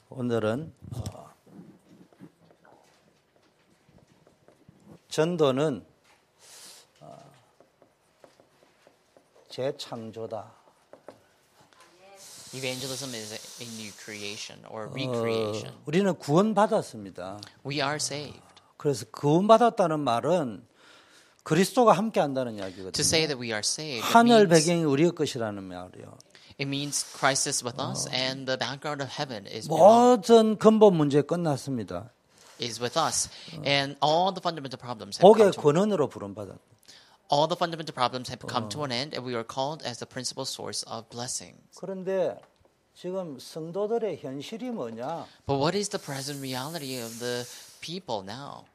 오늘은 전도는 재창조다. Evangelism is a new creation or recreation. 우리는 구원받았습니다. We are saved. 그래서 구원받았다는 말은 그리스도가 함께한다는 To 이야기거든요. say that we are saved, 하늘 배경이 우리의 것이라는 말이요. it means Christ is with us and the background of heaven is with 모든 근본 문제 끝났습니다. us. And all the fundamental problems have 복의 come to, 권원으로 부름받았다. all the fundamental problems have come to an end, and we are called as the principal source of blessings. 그런데 지금 성도들의 현실이 뭐냐? But what is the present reality of the people now?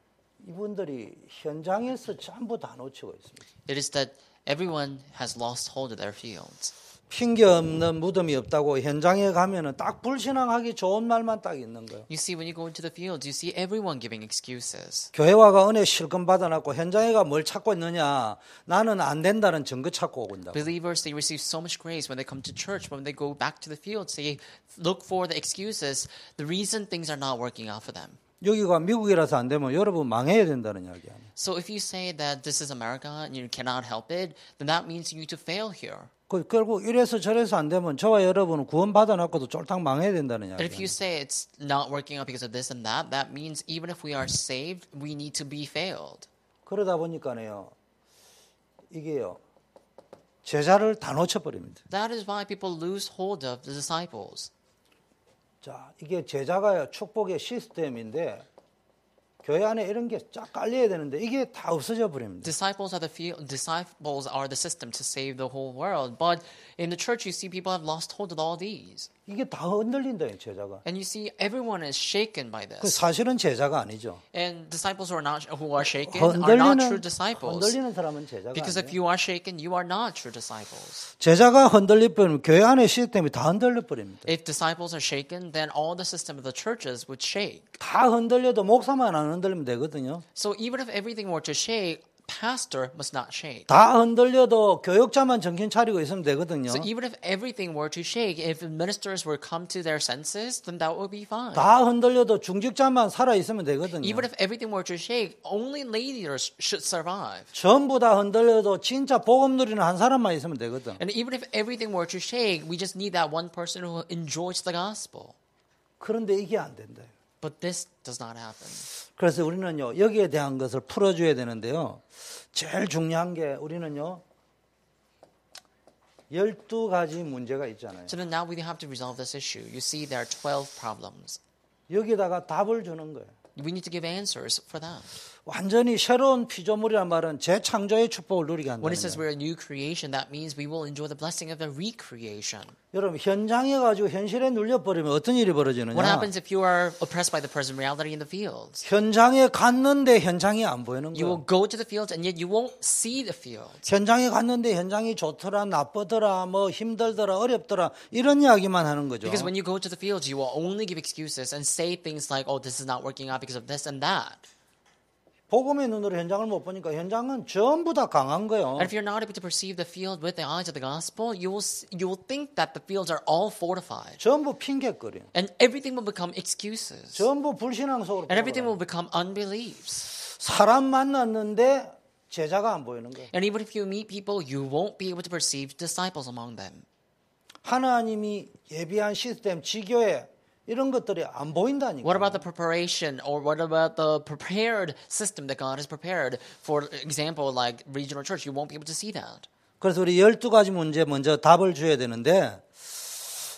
이분들이 현장에서 전부 다 놓치고 있습니다. It is that everyone has lost hold of their fields. 핑계 없는 무덤이 없다고 현장에 가면은 딱 불신앙하기 좋은 말만 딱 있는 거예요. You see, when you go into the fields, you see everyone giving excuses. 교회와가 은혜 실컷 받아놨고 현장에 가 뭘 찾고 있느냐? 나는 안 된다는 증거 찾고 오는다. Believers, they receive so much grace when they come to church. When they go back to the fields, they look for the excuses, the reason things are not working out for them. 여기가 미국이라서 안 되면 여러분 망해야 된다는 이야기 아니에요. So if you say that this is America and you cannot help it, then that means you need to fail here. 결국 이래서 저래서 안 되면 저와 여러분은 구원 받아놨고도 쫄딱 망해야 된다는 And if 이야기. you say it's not working out because of this and that means even if we are saved, we need to be failed. 그러다 보니까요, 이게요, 제자를 다 놓쳐버립니다. That is why people lose hold of the disciples. 자, 이게 제자가 축복의 시스템인데 교회 안에 이런 게 쫙 깔려야 되는데 이게 다 없어져 버립니다. Disciples are the system to save the whole world. But in the church, you see people have lost hold of all these. 이게 다 흔들린다, 이 제자가. And you see everyone is shaken by 그 this. 사실은 제자가 아니죠. And disciples who are shaken are not true disciples. 흔들리는 사람은 제자가 Because if 아니에요. you are shaken, you are not true disciples. 제자가 흔들릴 뻔 교회 안에 시스템이 다 흔들려 버립니다. If disciples are shaken, then all the system of the churches would shake. 다 흔들려도 목사만 안 흔들리면 되거든요. So even if everything were to shake, pastor must not shake. 다 흔들려도 교역자만 정신 차리고 있으면 되거든요. So even if everything were to shake, if ministers were come to their senses, then that would be fine. 다 흔들려도 중직자만 살아 있으면 되거든요. Even if everything were to shake, only leaders should survive. 전부 다 흔들려도 진짜 복음 누리는 한 사람만 있으면 되거든. And even if everything were to shake, we just need that one person who enjoys the gospel. 그런데 이게 안 된다. But this does not happen. 그래서 우리는요, 여기에 대한 것을 풀어줘야 되는데요. 제일 중요한 게 우리는요, 12가지 문제가 있잖아요. So then now we have to resolve this issue. You see, there are 12 problems. 여기다가 답을 주는 거예요. We need to give answers for that. 완전히 새로운 피조물이란 말은 재창조의 축복을 누리게 한다는 When it says 거예요. we're a new creation, that means we will enjoy the blessing of the recreation. 여러분, 현장에 가지고 현실에 눌려버리면 어떤 일이 벌어지느냐? What happens if you are oppressed by the present reality in the fields? 현장에 갔는데 현장이 안 보이는 You will 거예요. go to the fields and yet you won't see the fields. 현장에 갔는데 현장이 좋더라, 나쁘더라, 뭐 힘들더라, 어렵더라 이런 이야기만 하는 거죠. Because when you go to the fields, you will only give excuses and say things like, oh, this is not working out because of this and that. 복음의 눈으로 현장을 못 보니까 현장은 전부 다 강한 거예요. And if you're not able to perceive the field with the eyes of the gospel, you will think that the fields are all fortified. 전부 핑계거려. And everything will become excuses. 전부 불신앙 속으로 And everything 들어가요. will become unbeliefs. 사람 만났는데 제자가 안 보이는 거예요. And even if you meet people, you won't be able to perceive disciples among them. 하나님이 예비한 시스템, 지교회 이런 것들이 안 보인다니까. What about the preparation or what about the prepared system that God has prepared? For example, like regional church, you won't be able to see that. 그래서 우리 12가지 문제 먼저 답을 줘야 되는데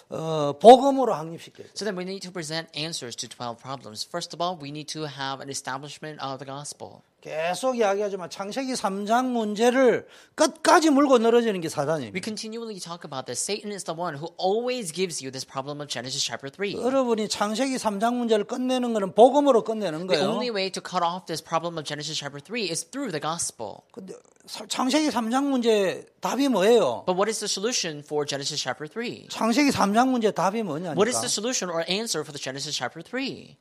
복음으로 확립시켜요. So then we need to present answers to 12 problems. First of all, we need to have an establishment of the gospel. 계속 이야기하지만 창세기 3장 문제를 끝까지 물고 늘어지는 게 사단입니다. We continually talk about this. Satan is the one who always gives you this problem of Genesis chapter 3. 여러분이 창세기 3장 문제를 끝내는 것은 복음으로 끝내는 The 거예요. only way to cut off this problem of Genesis chapter 3 is through the gospel. 근데 창세기 3장 문제 답이 뭐예요? But what is the solution for Genesis chapter 3? 창세기 3장 문제 답이 뭐냐니까. What is the solution or answer for the Genesis chapter 3?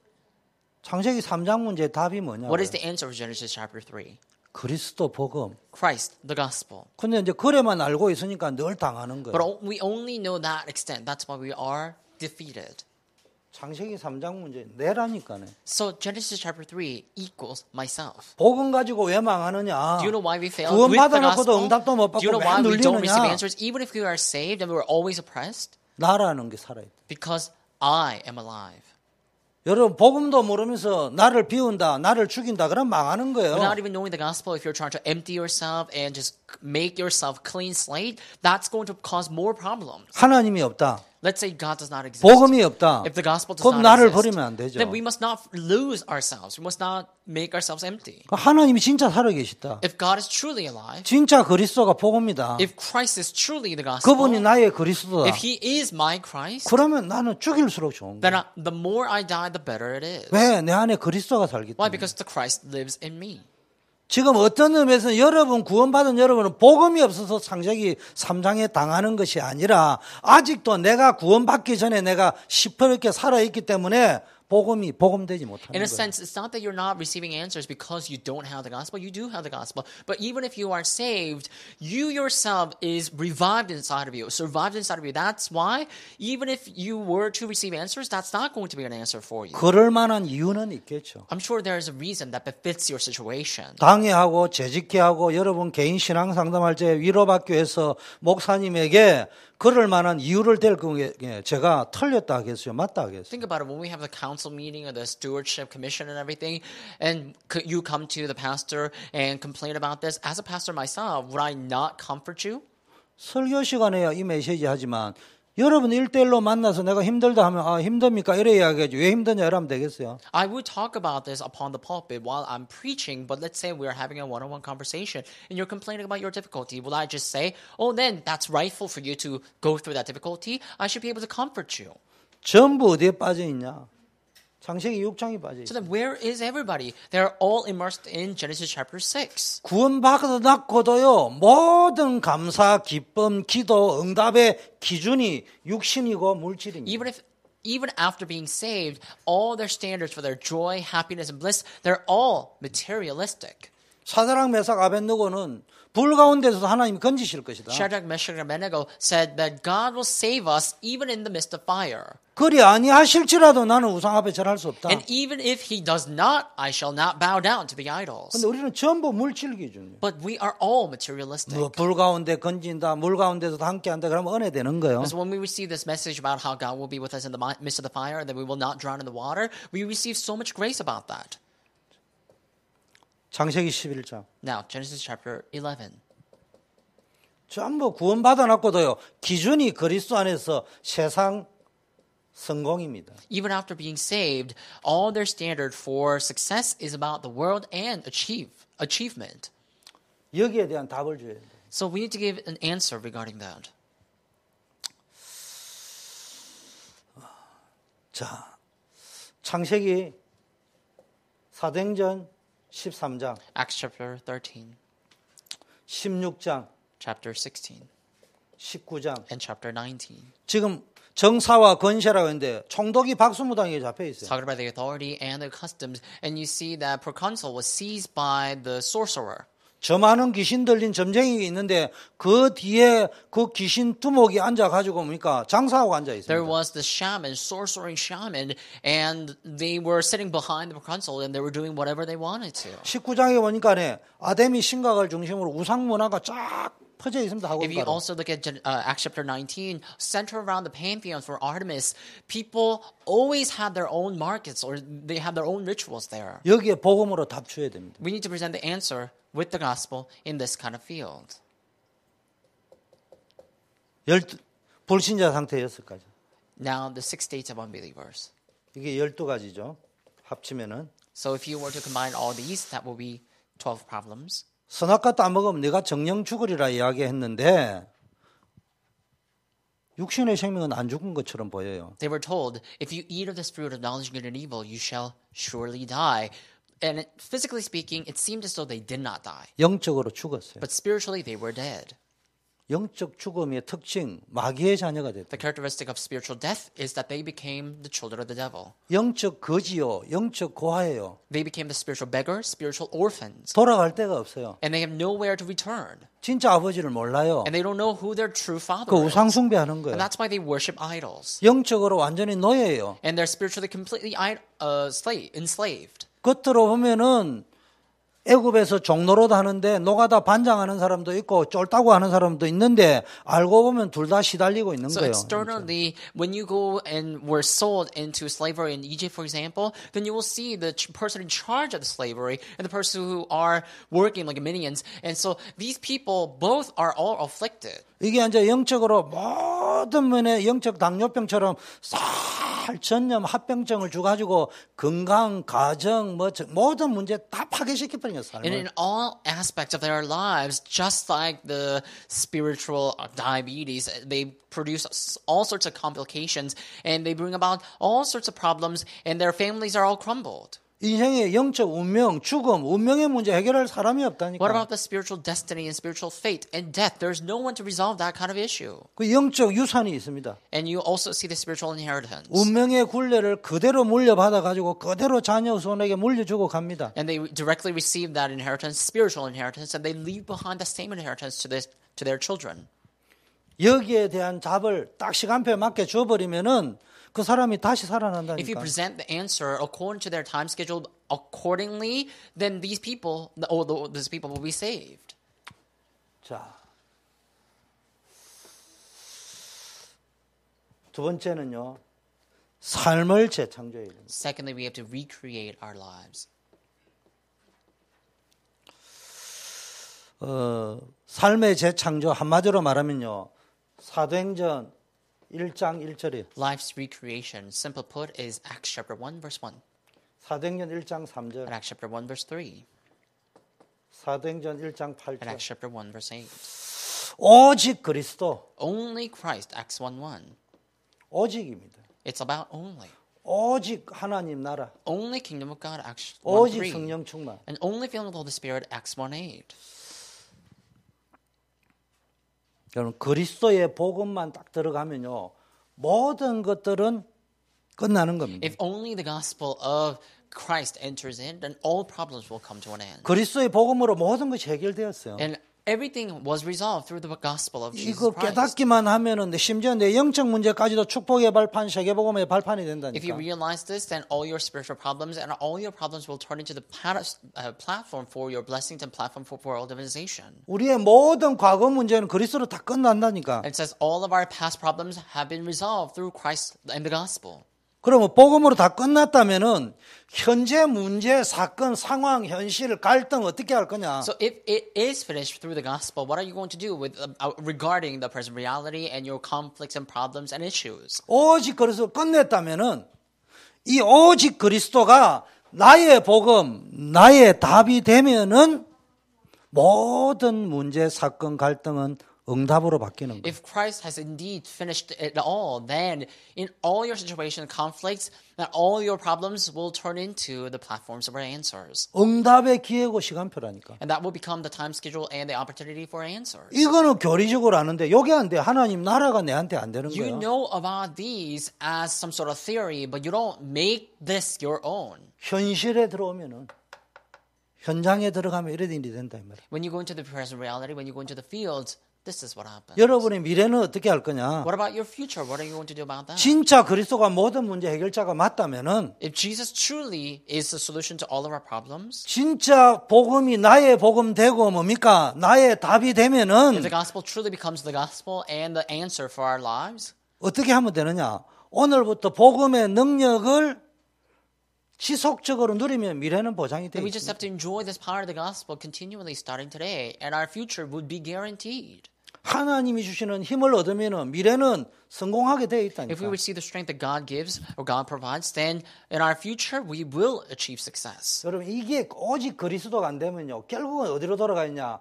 창세기 3장 문제 답이 뭐냐고요. What is the answer for Genesis chapter 3? 그리스도 복음. Christ, the gospel. 근데 이제 그래만 알고 있으니까 늘 당하는 거예요. But we only know that extent. That's why we are defeated. 창세기 3장 문제 내라니까네. So Genesis chapter 3 equals myself. 복음 가지고 왜 망하느냐? Do you know why we fail 구원 with the 받아놓고도 gospel? 응답도 못 Do you 받고 know why 왜 we don't receive 눌리느냐? answers even if we are saved and we're always oppressed? 나라는 게 살아있다. Because I am alive. 여러분 복음도 모르면서 나를 비운다, 나를 죽인다, 그럼 망하는 거예요. Without even knowing the gospel, if you're trying to empty yourself and just make yourself clean slate, that's going to cause more problems. 하나님이 없다. Let's say God does not exist. 복음이 없다. If the gospel does 그럼 not 나를 exist, 버리면 안 되죠. then we must not lose ourselves. We must not make ourselves empty. 하나님이 진짜 살아계시다. If God is truly alive, 진짜 그리스도가 복음이다. if Christ is truly the gospel, 그분이 나의 그리스도다. if He is my Christ, 그러면 나는 죽일수록 좋은 then 거야. the more I die, the better it is. 왜? 내 안에 그리스도가 살기 Why? 때문에. Because the Christ lives in me. 지금 어떤 의미에서는 여러분 구원받은 여러분은 복음이 없어서 창세기 3장에 당하는 것이 아니라 아직도 내가 구원받기 전에 내가 시퍼렇게 살아있기 때문에 복음이 복음되지 못하는 In a 거예요. sense, it's not that you're not receiving answers because you don't have the gospel. You do have the gospel. But even if you are saved, you yourself is revived inside of you, survived inside of you. That's why even if you were to receive answers, that's not going to be an answer for you. 그럴 만한 이유는 있겠죠. I'm sure there is a reason that befits your situation. 당회하고 재직회하고 여러분 개인 신앙 상담할 때 위로받기 위해서 목사님에게 그럴 만한 이유를 댈 경우에 제가 틀렸다 하겠어요? 맞다 하겠어요? Think about it. When we have the council meeting or the stewardship commission and everything, and you come to the pastor and complain about this, as a pastor myself, would I not comfort you? 설교 시간에야 이 메시지 하지만 여러분 1대1로 만나서 내가 힘들다 하면 아 힘듭니까? 이래 이야기하지. 왜 힘드냐 이러면 되겠어요? I would talk about this upon the pulpit while I'm preaching, but let's say we're having a one-on-one conversation and you're complaining about your difficulty. Will I just say, oh, then that's rightful for you to go through that difficulty? I should be able to comfort you. 전부 어디에 빠져 있냐? 창세기 6장이 빠져 So 있어요. then where is everybody? They're all immersed in Genesis chapter 6. 구원받았고도요 모든 감사, 기쁨, 기도, 응답의 기준이 육신이고 물질입니다. Even after being saved, all their standards for their joy, happiness, and bliss, they're all materialistic. 사드락 메삭 아벳느고는 불 가운데서도 하나님이 건지실 것이다. Shadrach, Meshach, and Abednego said that God will save us even in the midst of fire. 그리 아니하실지라도 나는 우상 앞에 절할 수 없다. And even if he does not, I shall not bow down to the idols. 근데 우리는 전부 물질 기준이에요. But we are all materialistic. 불 가운데 건진다, 물 가운데서도 함께한다. 그러면 은혜 되는 거예요. So when we receive this message about how God will be with us in the midst of the fire and that we will not drown in the water, we receive so much grace about that. 창세기 11장. Now, Genesis chapter 11. 전부 구원받아놨고도요. 기준이 그리스도 안에서 세상 성공입니다. Even after being saved, all their standard for success is about the world and achievement. 여기에 대한 답을 줘야 돼요. So we need to give an answer regarding that. 자, 창세기 사도행전 13장, Acts chapter 13, 16장, chapter 16, 19장. and chapter 19. 지금 정사와 권세라고 했는데 총독이 박수무당에 잡혀 있어요. Talking about the authority and the customs, and you see that proconsul was seized by the sorcerer. 저 많은 귀신 들린 점쟁이가 있는데 그 뒤에 그 귀신 두목이 앉아가지고 뭡니까? 장사하고 앉아 There 있습니다. was the shaman, sorcering shaman, and they were sitting behind the proconsul and they were doing whatever they wanted to. 19장에 보니까 아데미 신각을 중심으로 우상 문화가 쫙 퍼져 있습니다. If you 학원가로. also look at Acts chapter 19, center around the pantheon for Artemis, people always had their own markets or they had their own rituals there. 여기에 복음으로 답 줘야 됩니다. We need to present the answer with the gospel in this kind of field. 불신자 상태 6가지. Now, the 6 states of unbelievers. 이게 12가지죠. 합치면은. So if you were to combine all these, that will be 12 problems. 선악과도 안 먹으면 네가 정령 죽으리라 이야기했는데 육신의 생명은 안 죽은 것처럼 보여요. They were told, if you eat of this fruit of knowledge of good and evil, you shall surely die. And physically speaking, it seemed as though they did not die. 영적으로 죽었어요. But spiritually, they were dead. 영적 죽음의 특징, 마귀의 자녀가 됐다. The characteristic of spiritual death is that they became the children of the devil. 영적 거지요, 영적 고아예요. They became the spiritual beggars, spiritual orphans. 돌아갈 데가 없어요. And they have nowhere to return. 진짜 아버지를 몰라요. And they don't know who their true father 그 is. 우상 숭배하는 거예요. And that's why they worship idols. 영적으로 완전히 노예예요. And they're spiritually completely enslaved. 겉으로 보면은 애굽에서 종노릇 하는데 노가다 반장하는 사람도 있고 쫄다고 하는 사람도 있는데 알고 보면 둘 다 시달리고 있는 So 거예요. externally, when you go and were sold into slavery in Egypt, for example, then you will see the person in charge of the slavery and the person who are working like minions. And so these people both are all afflicted. 이게 이제 영적으로 모든 면에 영적 당뇨병처럼 살, 전염, 합병증을 주가지고 건강, 가정, 모든 문제 다 파괴시켜버린 거예요. And in all aspects of their lives, just like the spiritual diabetes, they produce all sorts of complications and they bring about all sorts of problems and their families are all crumbled. 인생의 영적 운명, 죽음, 운명의 문제 해결할 사람이 없다니까. What about the spiritual destiny and spiritual fate and death? There's no one to resolve that kind of issue. 그 영적 유산이 있습니다. And you also see the spiritual inheritance. 운명의 굴레를 그대로 물려받아 가지고 그대로 자녀 손에게 물려주고 갑니다. And they directly receive that inheritance, spiritual inheritance, and they leave behind the same inheritance to their children. 여기에 대한 답을 딱 시간표에 맞게 줘버리면은 그 사람이 다시 If you 살아난다니까. present the answer according to their time schedule accordingly, then these people will be saved. 자, 두 번째는요, 삶을 재창조해야 됩니다. Secondly, we have to recreate our lives. 삶의 재창조 한마디로 말하면요, 사도행전 1장 1절이에요. Life's recreation, simple put, is Acts chapter 1, verse 1. 사도행전 1장 3절, And Acts chapter 1, verse 3. 사도행전 1장 And 8절. Acts chapter 1, verse 8. 오직 그리스도, Only Christ, Acts 1, 1. 오직입니다. It's about only. 오직 하나님 나라, Only kingdom of God, Acts 1, 오직 3. 성령 충만. And only filling with the Holy Spirit, Acts 1, 8. 여러분 그리스도의 복음만 딱 들어가면요, 모든 것들은 끝나는 겁니다. If only the gospel of Christ enters in, then all problems will come to an end. 그리스도의 복음으로 모든 것이 해결되었어요. And everything was resolved through the gospel of Jesus 이거 Christ. 깨닫기만 하면은 심지어 내 영적 문제까지도 축복의 발판, 세계복음의 발판이 If you 된다니까. realize this, then all your spiritual problems and all your problems will turn into the platform for your blessings and platform for world organization. 우리의 모든 과거 문제는 그리스도로 다 끝난다니까. It says all of our past problems have been resolved through Christ and the gospel. 그러면 복음으로 다 끝났다면은 현재 문제, 사건, 상황, 현실, 갈등 어떻게 할 거냐? So if it is finished through the gospel, what are you going to do with regarding the present reality and your conflicts and problems and issues? 오직 그리스도 끝냈다면은 이 오직 그리스도가 나의 복음, 나의 답이 되면은 모든 문제, 사건, 갈등은 응답으로 바뀌는 거예요. If Christ has indeed finished it all, then in all your situation conflicts, that all your problems will turn into the platforms of our answers. 응답의 기회고 시간표라니까. And that will become the time schedule and the opportunity for answers. 이거는 교리적으로 아는데 요게 안 돼. 하나님 나라가 내한테 안 되는 You 거예요. know about these as some sort of theory, but you don't make this your own. 현실에 들어오면은 현장에 들어가면 이런 일이 된다 이 말이에요. When you go into the present reality, when you go into the fields, this is what happens. 여러분의 미래는 어떻게 할 거냐? What about your future? What are you going to do about that? 진짜 그리스도가 모든 문제 해결자가 맞다면은 If Jesus truly is the solution to all of our problems, 진짜 복음이 나의 복음 되고 뭡니까? 나의 답이 if 되면은 the gospel truly becomes the gospel and the answer for our lives, 어떻게 하면 되느냐? 오늘부터 복음의 능력을 지속적으로 누리면 미래는 보장이 돼 then we just 있습니다. have to enjoy this power of the gospel continually starting today, and our future would be guaranteed. 하나님이 주시는 힘을 얻으면 미래는 성공하게 돼 If we 있다니까. receive the strength that God gives or God provides, then in our future we will achieve success. 여러분 이게 오직 그리스도가 안 되면요. 결국은 어디로 돌아가 있냐?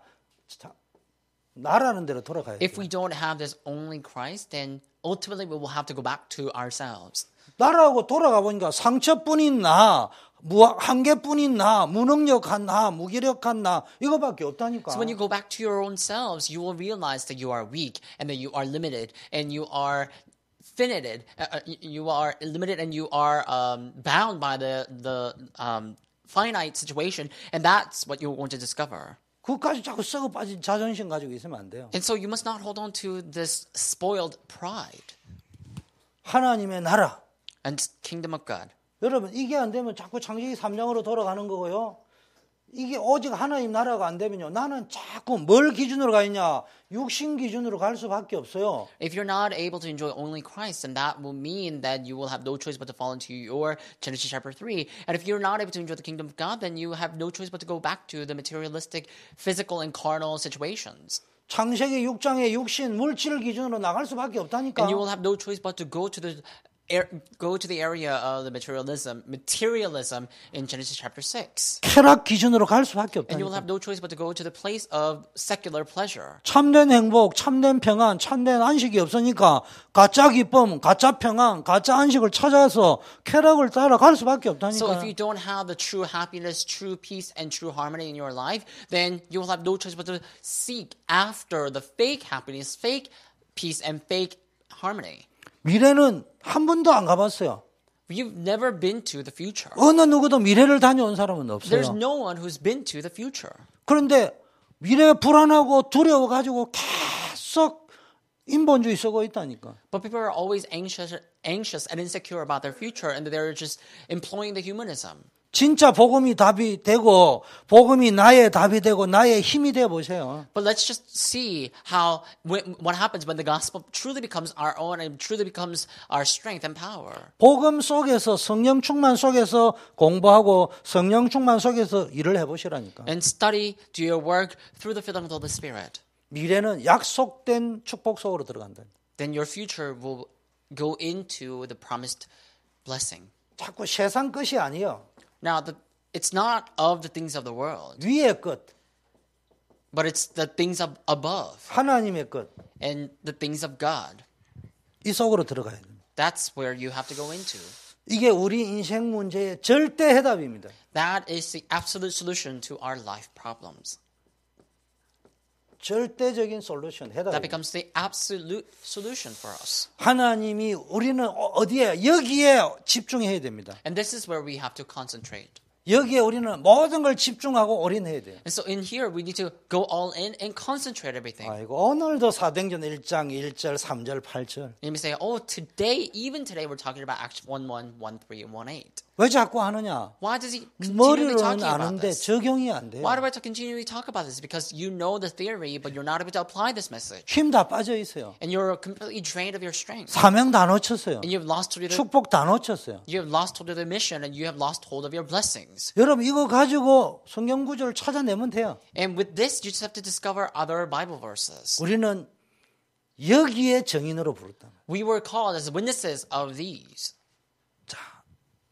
나라는 대로 돌아가야 If 돼요. we don't have this only Christ, then ultimately we will have to go back to ourselves. 나라하고 돌아가 보니까 상처뿐인 나, 한계뿐인 나, 무능력한 나, 무기력한 나 이거밖에 없다니까. So when you go back to your own selves, you will realize that you are weak and that you are limited and you are finite. You are limited and you are bound by the finite situation, and that's what you're going to discover. 그것까지 자꾸 썩어 빠진 자존심 가지고 있으면 안 돼요. And so you must not hold on to this spoiled pride 하나님의 나라. and kingdom of God. 여러분 이게 안 되면 자꾸 창세기 3장으로 돌아가는 거고요. 이게 오직 하나님 나라가 안 되면요. 나는 자꾸 뭘 기준으로 가 있냐. 육신 기준으로 갈 수밖에 없어요. If you're not able to enjoy only Christ, then that will mean that you will have no choice but to fall into your Genesis chapter 3. And if you're not able to enjoy the kingdom of God, then you have no choice but to go back to the materialistic, physical, and carnal situations. 창세기 6장의 육신, 물질 기준으로 나갈 수밖에 없다니까. And you will have no choice but to go to the area of the materialism in Genesis chapter 6. 쾌락 기준으로 갈 수밖에 And you will 없다니까. have no choice but to go to the place of secular pleasure. 참된 행복, 참된 평안, 참된 안식이 없으니까 가짜 기쁨, 가짜 평안, 가짜 안식을 찾아서 쾌락을 따라갈 수밖에 So if 없다니까. you don't have the true happiness, true peace, and true harmony in your life, then you will have no choice but to seek after the fake happiness, fake peace, and fake harmony. 미래는 한 번도 안 가봤어요. You've never been to the future. 어느 누구도 미래를 다녀온 사람은 There's 없어요. no one who's been to the future. 그런데 미래가 불안하고 두려워가지고 계속 인본주의 쓰고 있다니까. But people are always anxious and insecure about their future, and they're just employing the humanism. 진짜 복음이 답이 되고 복음이 나의 답이 되고 나의 힘이 돼 보세요. But let's just see how what happens when the gospel truly becomes our own and truly becomes our strength and power. 복음 속에서 성령 충만 속에서 공부하고 성령 충만 속에서 일을 해보시라니까. And study, do your work through the filling of the Holy Spirit. 미래는 약속된 축복 속으로 들어간다. Then your future will go into the promised blessing. 자꾸 세상 것이 아니요. Now, it's not of the things of the world, 위의 것, but it's the things above 하나님의 것, and the things of God. 이 속으로 들어가야 됩니다. That's where you have to go into. 이게 우리 인생 문제의 절대 해답입니다. That is the absolute solution to our life problems. 절대적인 솔루션, That 해답입니다. becomes the absolute solution for us. 하나님이 우리는 어디에 여기에 집중해야 됩니다. And this is where we have to concentrate. 여기에 우리는 모든 걸 집중하고 올인해야 돼요. And so in here, we need to go all in and concentrate everything. 아이고 오늘도 사도행전 1장 1절 3절 8절. And you may say, oh, even today, we're talking about Acts 1:1, 1:3, and 1:8. 왜 자꾸 하느냐? Why does he continually 머리로는 talking about 아는데 this? 적용이 안 돼요. Why do I continually talk about this? Because you know the theory, but you're not able to apply this message. 힘 다 빠져 있어요. And you're completely drained of your strength. 사명 다 놓쳤어요. And you've lost hold of 축복 다 놓쳤어요. you have lost hold of the mission, and you have lost hold of your blessings. 여러분 이거 가지고 성경 구절을 찾아내면 돼요. And with this, you just have to discover other Bible verses. 우리는 여기에 정인으로 부르다. We were called as witnesses of these. 자,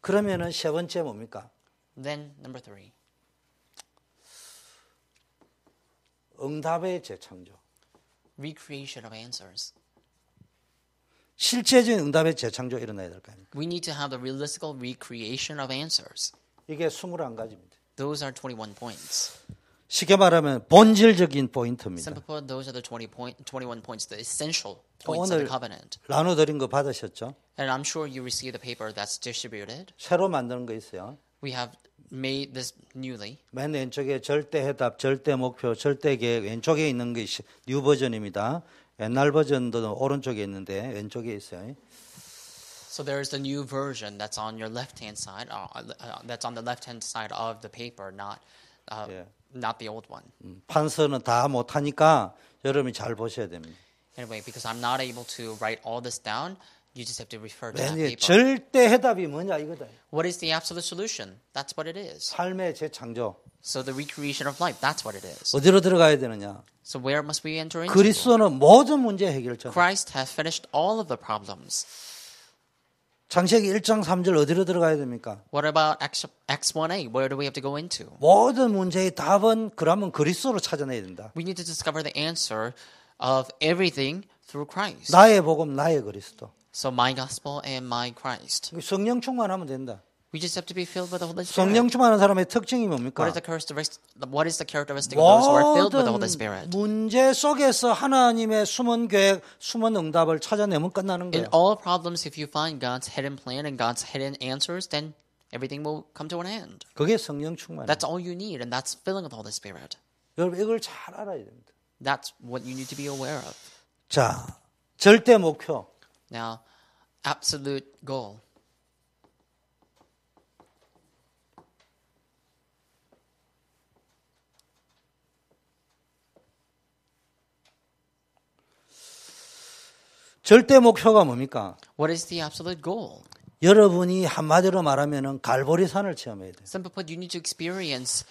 그러면은 세 번째 뭡니까? Then number 3, 응답의 재창조. recreation of answers. 실제적인 응답의 재창조 일어나야 될 거 아닙니까? We need to have the realistic recreation of answers. 이게 21가지입니다. Those are 21 points. 쉽게 말하면 본질적인 포인트입니다. Simply put, those are the 21 points, the essential points of 오늘 the covenant. 나눠드린 거 받으셨죠? And I'm sure you received the paper that's distributed. 새로 만드는 거 있어요. We have made this newly. 맨 왼쪽에 절대 해답, 절대 목표, 절대 계획 왼쪽에 있는 것이 뉴 버전입니다. 옛날 버전도 오른쪽에 있는데 왼쪽에 있어요. So there's the new version that's on your left-hand side. That's on the left-hand side of the paper, not the old one. 판서는 다 못하니까 여러분이 잘 보셔야 됩니다. Anyway, because I'm not able to write all this down, you just have to refer to that 맨 위에 paper. 절대 해답이 뭐냐 이거다. What is the absolute solution? That's what it is. 삶의 재창조. So the recreation of life, that's what it is. 어디로 들어가야 되느냐? So where must we enter into? 그리스도는 모든 문제 해결자. Christ has finished all of the problems. 창세기 1장 3절 어디로 들어가야 됩니까? What about Acts 1:8? Where do we have to go into? 모든 문제의 답은 그러면 그리스도로 찾아내야 된다. We need to discover the answer of everything through Christ. 나의 복음, 나의 그리스도. So my gospel and my Christ. 성령 충만하면 된다. We just have to be filled with the Holy Spirit. 성령 충만한 사람의 특징이 뭡니까? What is the characteristic of those who are filled with the Holy 모든 Spirit? 문제 속에서 하나님의 숨은 계획, 숨은 응답을 찾아내면 끝나는 In 거예요. all problems, if you find God's hidden plan and God's hidden answers, then everything will come to an end. 그게 성령 충만이에요. That's all you need, and that's filling with the Holy Spirit. 여러분 이걸 잘 알아야 됩니다. That's what you need to be aware of. 자, 절대 목표. Now, absolute goal. 절대 목표가 뭡니까? What is the absolute goal? 여러분이 한마디로 말하면은 갈보리산을 체험해야 돼요. Simply put, you need to experience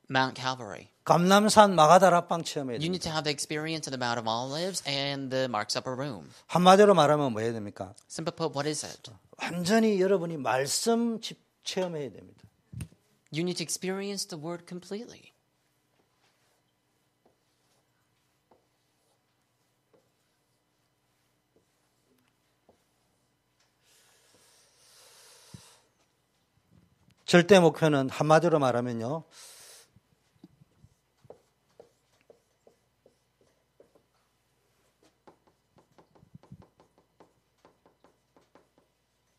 Mount Calvary. 감람산 마가다락방 체험해야 You 돼요. need to have the experience of the Mount of Olives and the Mark's Upper Room. 한마디로 말하면 뭐 해야 됩니까? Simply put, what is it? 완전히 여러분이 말씀 체험해야 됩니다. You need to experience the Word completely. 절대 목표는 한마디로 말하면요.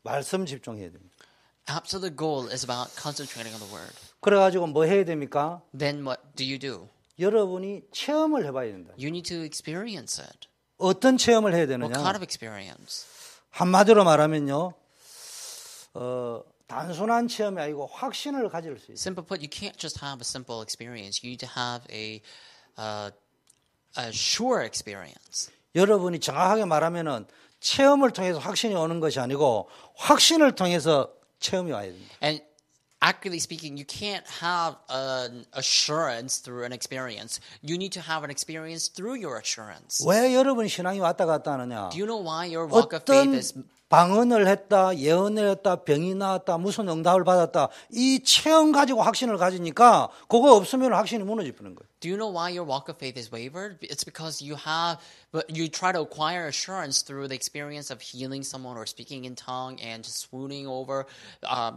말씀 집중해야 됩니다. Absolute goal is about concentrating on the Word. 그래가지고 뭐 해야 됩니까? Then what do you do? 여러분이 체험을 해봐야 된다. You need to experience it. 어떤 체험을 해야 What kind 되느냐? of experience? 한마디로 말하면요. 단순한 체험이 아니고 확신을 가질 수 있어요. Simply put, you can't just have a simple experience. You need to have a sure experience. 여러분이 정확하게 말하면은 체험을 통해서 확신이 오는 것이 아니고 확신을 통해서 체험이 와야 됩니다. And accurately speaking, you can't have an assurance through an experience. You need to have an experience through your assurance. 왜 여러분 신앙이 왔다 갔다 하느냐? Do you know why your walk of faith 어떤 is 방언을 했다, 예언을 했다, 병이 나았다, 무슨 응답을 받았다. 이 체험 가지고 확신을 가지니까 그거 없으면 확신이 무너져 버리는 거예요. Do you know why your walk of faith is wavered? It's because you try to acquire assurance through the experience of healing someone or speaking in tongue and just swooning over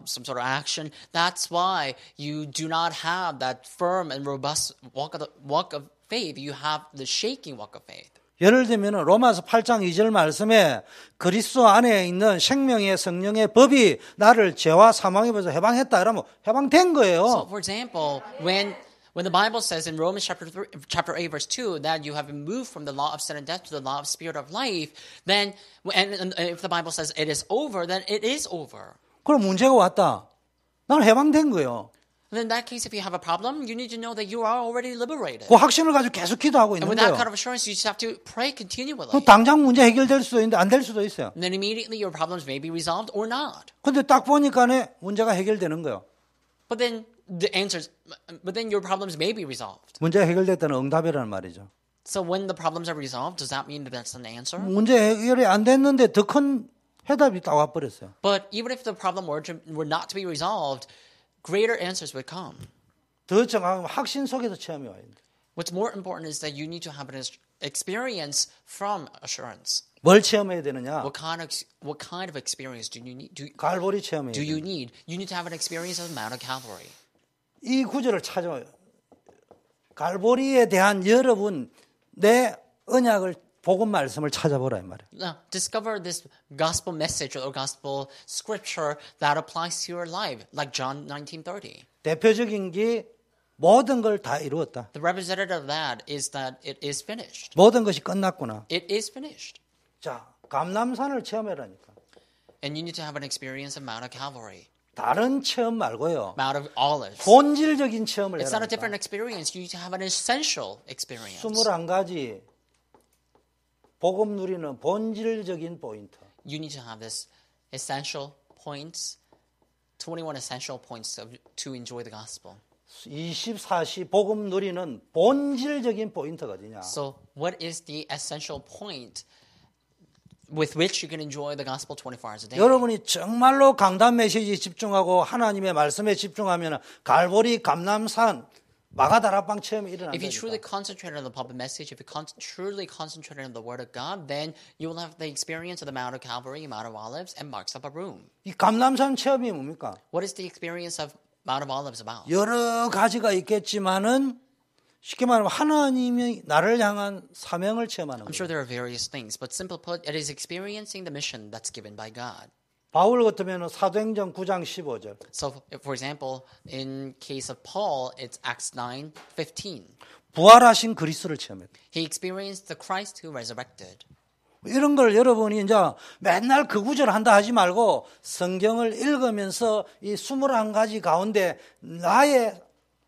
some sort of action. That's why you do not have that firm and robust walk of faith. You have the shaking walk of faith. 예를 들면 로마서 8장 2절 말씀에 그리스도 안에 있는 생명의 성령의 법이 나를 죄와 사망에서 해방했다 이러면 해방된 거예요. So, for example, when the Bible says in Romans chapter 8 verse 2 that you have been moved from the law of sin and death to the law of spirit of life, then and if the Bible says it is over, then it is over. 그럼 문제가 왔다. 난 해방된 거예요. And in that case, if you have a problem, you need to know that you are already liberated. 그 확신을 가지고 계속 기도하고 And 있는 with that 거예요. kind of assurance, you just have to pray continually. 그 당장 문제 해결될 수도 있는데 안 될 수도 있어요. And then immediately your problems may be resolved or not. 근데 딱 보니까는 문제가 해결되는 거예요. But then your problems may be resolved. 문제가 해결됐다는 응답이라는 말이죠. So when the problems are resolved, does that mean that that's an answer? 문제 해결이 안 됐는데 더 큰 해답이 딱 와버렸어요. But even if the problem were not to be resolved, greater answers would come. 더 정확하게 확신 속에서 체험이 와야 됩니다. What's more important is that you need to have an experience from assurance. 뭘 체험해야 되느냐? What kind of experience do you need? 갈보리 체험해야 Do you 돼요. need? You need to have an experience of Mount of Calvary. 이 구절을 찾아요. 갈보리에 대한 여러분 내 언약을 복음 말씀을 찾아보라 이 말이에요. Now, discover this gospel message or gospel scripture that applies to your life, like John 19:30. 대표적인 게 모든 걸 다 이루었다. The representative of that is that it is finished. 모든 것이 끝났구나. It is finished. 자, 감람산을 체험해라니까. And you need to have an experience of Mount of Calvary, 다른 체험 말고요. Mount of Olives. 본질적인 체험을 It's not a 해라니까. different experience. You need to have an essential experience. 21가지 복음 누리는 본질적인 포인트. You need to have this essential points, 21 essential points to enjoy the gospel. 24시 복음 누리는 본질적인 포인트가 어디냐? So what is the essential point with which you can enjoy the gospel 24 hours a day. 여러분이 정말로 강단 메시지에 집중하고 하나님의 말씀에 집중하면 갈보리 감람산 마가다락방 체험이 If you truly 일어난다니까. concentrate on the public message, if you truly concentrate on the Word of God, then you will have the experience of the Mount of Calvary, Mount of Olives, and Marks of a Room. 이 감람산 체험이 뭡니까? What is the experience of Mount of Olives about? 여러 가지가 있겠지만은 쉽게 말하면 하나님이 나를 향한 사명을 체험하는 I'm 거예요. sure there are various things, but simple put, it is experiencing the mission that's given by God. 바울 같으면 사도행전 9장 15절. So, for example, in case of Paul, it's Acts 9:15. 부활하신 그리스도를 체험했다. He experienced the Christ who resurrected. 이런 걸 여러분이 이제 맨날 그 구절 한다 하지 말고 성경을 읽으면서 이 21가지 가운데 나의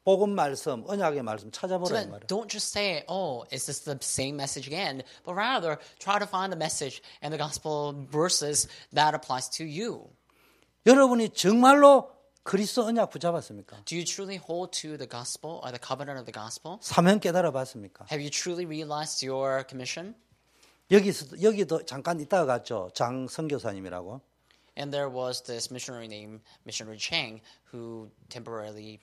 복음 말씀, 언약의 말씀 So 찾아보라 이 then, 말이에요. don't just say, "Oh, is this the same message again?" But rather, try to find the message and the gospel verses that applies to you. 여러분이 정말로 그리스도 언약 붙잡았습니까? Do you truly hold to the gospel or the covenant of the gospel? 사명 깨달아 봤습니까? Have you truly realized your commission? 여기도 잠깐 있다가 갔죠. 장 선교사님이라고. And there was this missionary named Missionary Chang who temporarily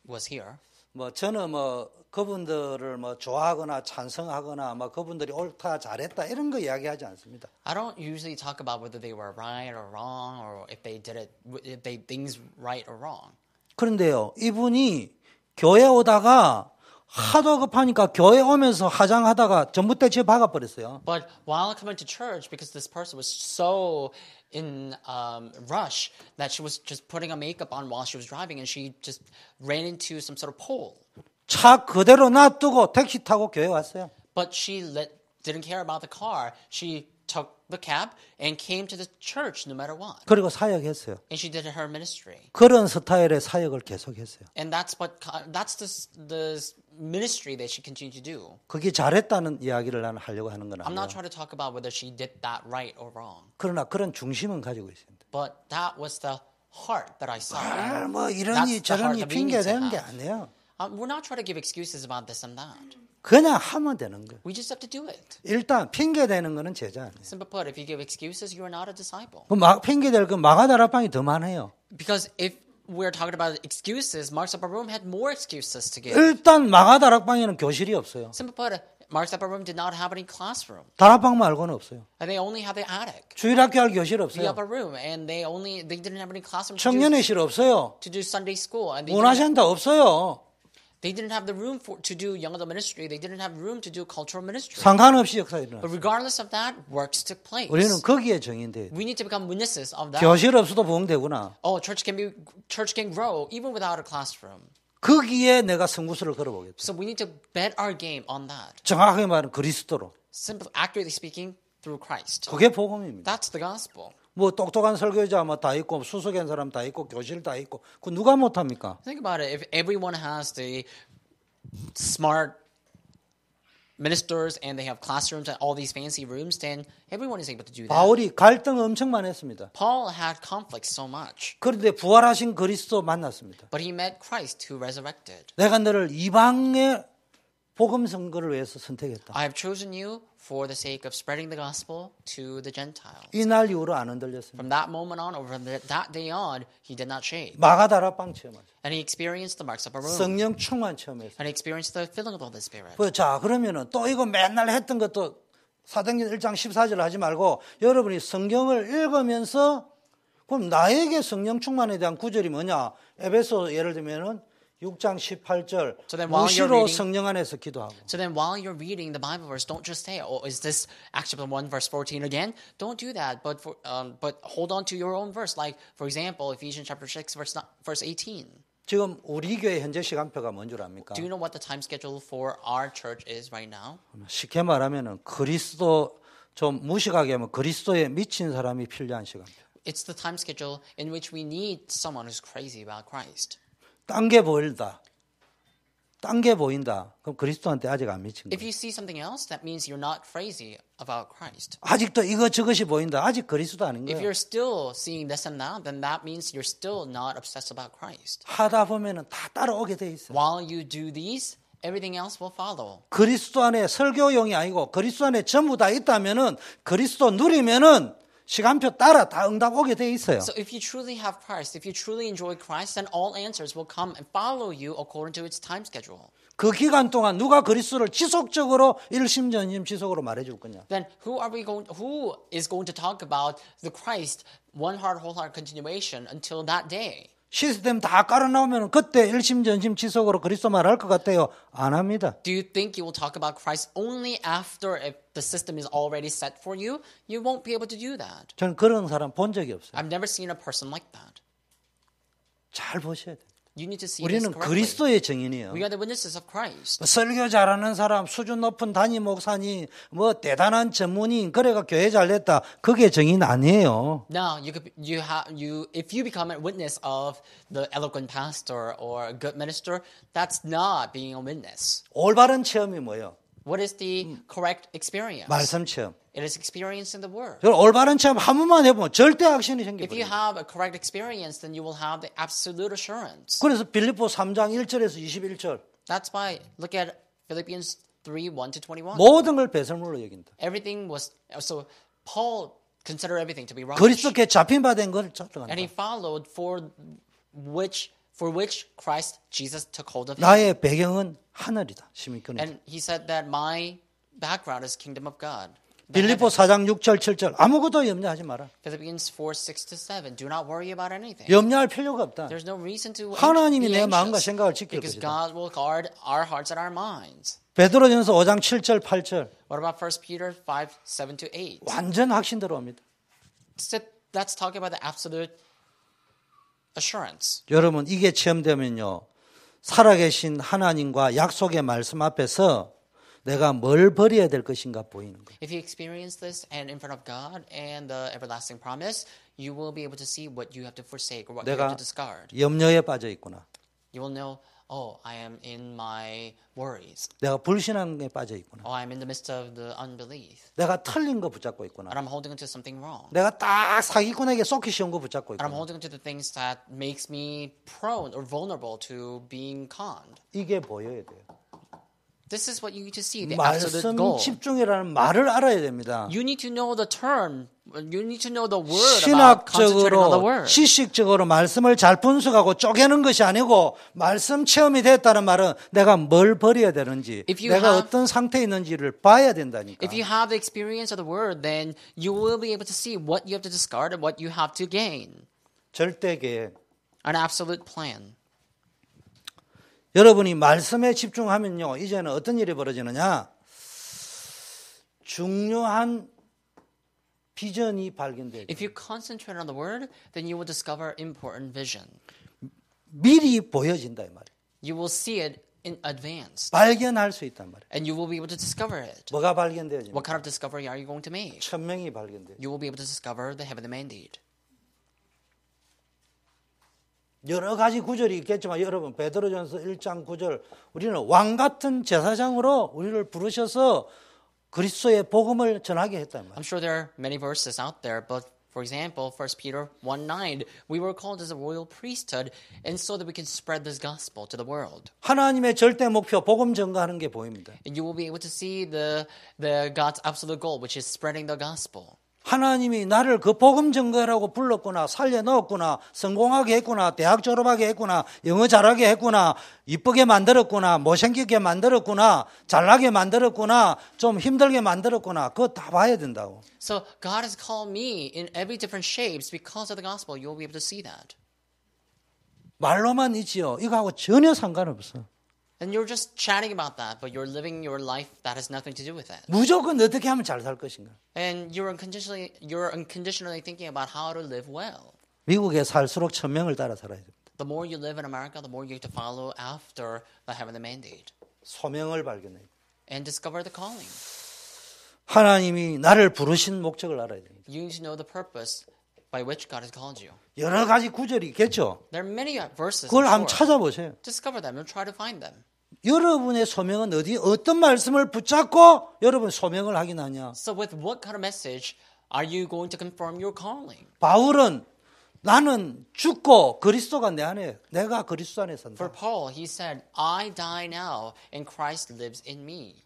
was here. 뭐 저는 뭐 그분들을 뭐 좋아하거나 찬성하거나 뭐 그분들이 옳다 잘했다 이런 거 이야기하지 않습니다. I don't usually talk about whether they were right or wrong or if they did things right or wrong. 그런데요, 이분이 교회 오다가 하도 급하니까 교회 오면서 화장하다가 전봇대 집에 박아버렸어요. But while coming to church, because this person was so in rush that she was just putting a makeup on while she was driving, and she just ran into some sort of pole. 차 그대로 놔두고 택시 타고 교회 왔어요. But she didn't care about the car. She took the cab and came to the church no matter what. 그리고 사역했어요. And she did her ministry. 그런 스타일의 사역을 계속했어요. And that's the ministry that she continued to do. 그게 잘했다는 이야기를 나는 하려고 하는 건 I'm not 아니에요. trying to talk about whether she did that right or wrong. 그러나 그런 중심은 가지고 있습니다. But that was the heart that I saw. 뭐 That's 이러니 the 저러니 heart that we need 핑계 to 대는 게 have. 아니에요. We're not trying to give excuses about this and that. 그냥 하면 되는 거예요. We just have to do it. 일단 핑계 대는 거는 제자 아니에요. Simple put, if you give excuses, you are not a disciple. 핑계 댈 건 마가다락방이 더 많아요. Because if we're talking about excuses, Mark's Upper Room had more excuses to give. 일단 마가다락방에는 교실이 없어요. Simple put, Mark's Upper Room did not have any classroom. 다락방 말고는 없어요. And they only had the attic, 주일학교 할 교실 the 없어요. upper room, and they didn't have any classroom 청년회실 없어요. to do Sunday school, and 문화센터 없어요. they didn't have the room to do young adult ministry. They didn't have room to do cultural ministry. 상관없이 역사 But 일어났어요. regardless of that, works took place. 우리는 거기에 정인돼요. We need to become witnesses of that. 교실 없어도 부흥되구나. Oh, church can grow even without a classroom. 거기에 내가 승부수를 걸어보겠다. So we need to bet our game on that. 정확하게 말하면 그리스도로. Simple, accurately speaking, through Christ. 그게 복음입니다. That's the gospel. 뭐 똑똑한 설교자 뭐 다 있고 수석한 사람 다 있고 교실 다 있고 그 누가 못합니까? Think about it. If everyone has the smart ministers and they have classrooms and all these fancy rooms, then everyone is able to do that. 바울이 갈등 엄청 많이 했습니다. Paul had conflicts so much, 그런데 부활하신 그리스도 만났습니다. but he met Christ who resurrected. 내가 너를 이방의 복음 선거를 위해서 선택했다. I have chosen you for the sake of spreading the gospel to the Gentiles. 이날 이후로 안 흔들렸습니다. From that moment on, or from that day on, he did not shake. 마가다락방 체험하죠. And he experienced the marks of a room. 성령 충만 체험했어요. And he experienced the filling of the Holy Spirit. 자, 그러면은 또 이거 맨날 했던 것도 사도행전 1장 14절 하지 말고 여러분이 성경을 읽으면서 그럼 나에게 성령 충만에 대한 구절이 뭐냐? 에베소 예를 들면은 6장 18절 So then while you're 무시로 reading- 성령 안에서 기도하고 So then while you're reading the Bible verse, don't just say, oh, is this Acts chapter 1 verse 14 again? Don't do that, but hold on to your own verse. Like, for example, Ephesians chapter 6 verse 18. 지금 우리 교회 현재 시간표가 뭔 줄 압니까? Do you know what the time schedule for our church is right now? 쉽게 말하면은 그리스도 좀 무식하게 하면 그리스도에 미친 사람이 필요한 시간표. It's the time schedule in which we need someone who's crazy about Christ. 딴 게 보인다. 딴 게 보인다. 그럼 그리스도한테 아직 안 미친 If 거예요. you see something else, that means you're not crazy about Christ. 아직도 이것 저것이 보인다. 아직 그리스도 아닌 If 거예요. you're still seeing this and that, then that means you're still not obsessed about Christ. 하다 보면은 다 따라오게 돼 있어요. While you do these, everything else will follow. 그리스도 안에 설교용이 아니고 그리스도 안에 전부 다 있다면은 그리스도 누리면은 시간표 따라 다 응답 오게 돼 있어요. So if you truly have Christ, if you truly enjoy Christ, then all answers will come and follow you according to its time schedule. 그 기간 동안 누가 그리스도를 지속적으로 일심전심 지속으로 말해줄 거냐? Then who is going to talk about the Christ one heart, whole heart continuation until that day? 시스템 다 깔아 나오면 그때 일심전심 지속으로 그리스도 말할 것 같아요? 안 합니다. Do you think you will talk about Christ only after if the system is already set for you? You won't be able to do that. 저는 그런 사람 본 적이 없어요. I've never seen a person like that. 잘 보셔야 돼요. You need to see this 우리는 correctly. 그리스도의 증인이에요. We are the witnesses of Christ. 설교 잘하는 사람, 수준 높은 담임 목사님, 뭐 대단한 전문인, 그래가 교회 잘 됐다. 그게 증인 아니에요. Now, if you become a witness of the eloquent pastor or a good minister, that's not being a witness. 올바른 체험이 뭐예요? What is the correct experience? 말씀 체험. It is experience in the Word. 올바른 체험 한 번만 해보면 절대 확신이 If you 생겨버려요. have a correct experience, then you will have the absolute assurance. 그래서 빌립보 3장 1절에서 21절 That's why look at Philippians 3:1-21. 모든 걸 배설물로 여긴다. Everything was so Paul considered everything to be rubbish, 그리스도께 잡힌 바 된 것을 쫓아간다. and he followed for which Christ Jesus took hold of him. 나의 배경은 하늘이다. 시민권이다. And he said that my background is kingdom of God. 빌립보 4장 6절 7절 아무것도 염려하지 마라. Philippians 4:6-7. Do not worry about anything. 염려할 필요가 없다. There's no reason to 하나님이 be 내 마음과 anxious 생각을 지킬 because 것이다. God will guard our hearts and our minds. 베드로전서 5장 7절 8절 What about 1 Peter 5:7-8? 완전 확신 들어옵니다. Let's talk about the absolute assurance. 여러분 이게 체험되면요. 살아계신 하나님과 약속의 말씀 앞에서 내가 뭘 버려야 될 것인가 보이는 거예요. If you experience this and in front of God and the everlasting promise, you will be able to see what you have to forsake or what you have 내가 to discard. 염려에 빠져 있구나. You will know, oh, I am in my worries. 내가 불신앙에 빠져 있구나. Oh, I'm in the midst of the unbelief. 내가 틀린 거 붙잡고 있구나. And I'm holding on to something wrong. 내가 딱 사기꾼에게 쏟기 쉬운 거 붙잡고 And I'm 있구나. holding on to the things that makes me prone or vulnerable to being conned. 이게 보여야 돼요. This is what you need to see, the absolute 말씀 goal. 집중이라는 말을 알아야 됩니다. You need to know the term. You need to know the word about concentrating on the 신학적으로 word. 지식적으로 말씀을 잘 분석하고 쪼개는 것이 아니고 말씀 체험이 됐다는 말은 내가 뭘 버려야 되는지 If you 내가 have- 어떤 상태에 있는지를 봐야 된다니까. If you have the experience of the word, then you will be able to see what you have to discard and what you have to gain. 절대 계획. An absolute plan. 여러분이 말씀에 집중하면요. 이제는 어떤 일이 벌어지느냐. 중요한 비전이 발견돼요. If you concentrate on the word, then you will discover important vision. 미리 보여진다 이 말이에요. You will see it in advance. 발견할 수 있단 말이에요. And you will be able to discover it. 뭐가 발견되어집니까? What kind of discovery are you going to make? 천명이 발견돼요. You will be able to discover the heavenly mandate. 여러 가지 구절이 있겠지만 여러분 베드로전서 1장 9절 우리는 왕 같은 제사장으로 우리를 부르셔서 그리스도의 복음을 전하게 했단 말이에요. I'm sure there are many verses out there, but for example, 1 Peter 1:9, we were called as a royal priesthood, and so that we can spread this gospel to the world. 하나님의 절대 목표 복음 전가하는 게 보입니다. And you will be able to see the God's absolute goal, which is spreading the gospel. 하나님이 나를 그 복음 전가라고 불렀구나, 살려 넣었구나, 성공하게 했구나, 대학 졸업하게 했구나, 영어 잘하게 했구나, 이쁘게 만들었구나, 못생기게 만들었구나, 잘나게 만들었구나, 좀 힘들게 만들었구나. 그거 다 봐야 된다고. So God has called me in every different shapes because of the gospel. You'll be able to see that. 말로만 있지요. 이거하고 전혀 상관없어. And you're just chatting about that, but you're living your life that has nothing to do with it. 무조건 어떻게 하면 잘 살 것인가. And you're unconditionally thinking about how to live well. 미국에 살수록 천명을 따라 살아야 됩니다. The more you live in America, the more you have to follow after the heavenly mandate 소명을 발견해요. and discover the calling. 하나님이 나를 부르신 목적을 알아야 됩니다. You need to know the purpose by which God has called you. 여러 가지 구절이 있겠죠. There are many verses. 그걸 I'm 한번 sure. 찾아보세요. Discover them and try to find them. 여러분의 소명은 어떤 말씀을 붙잡고 여러분 소명을 하긴 하냐. So with what kind of message are you going to confirm your calling? 바울은 나는 죽고 그리스도가 내 안에, 내가 그리스도 안에 산다. For Paul, he said, I die now and Christ lives in me.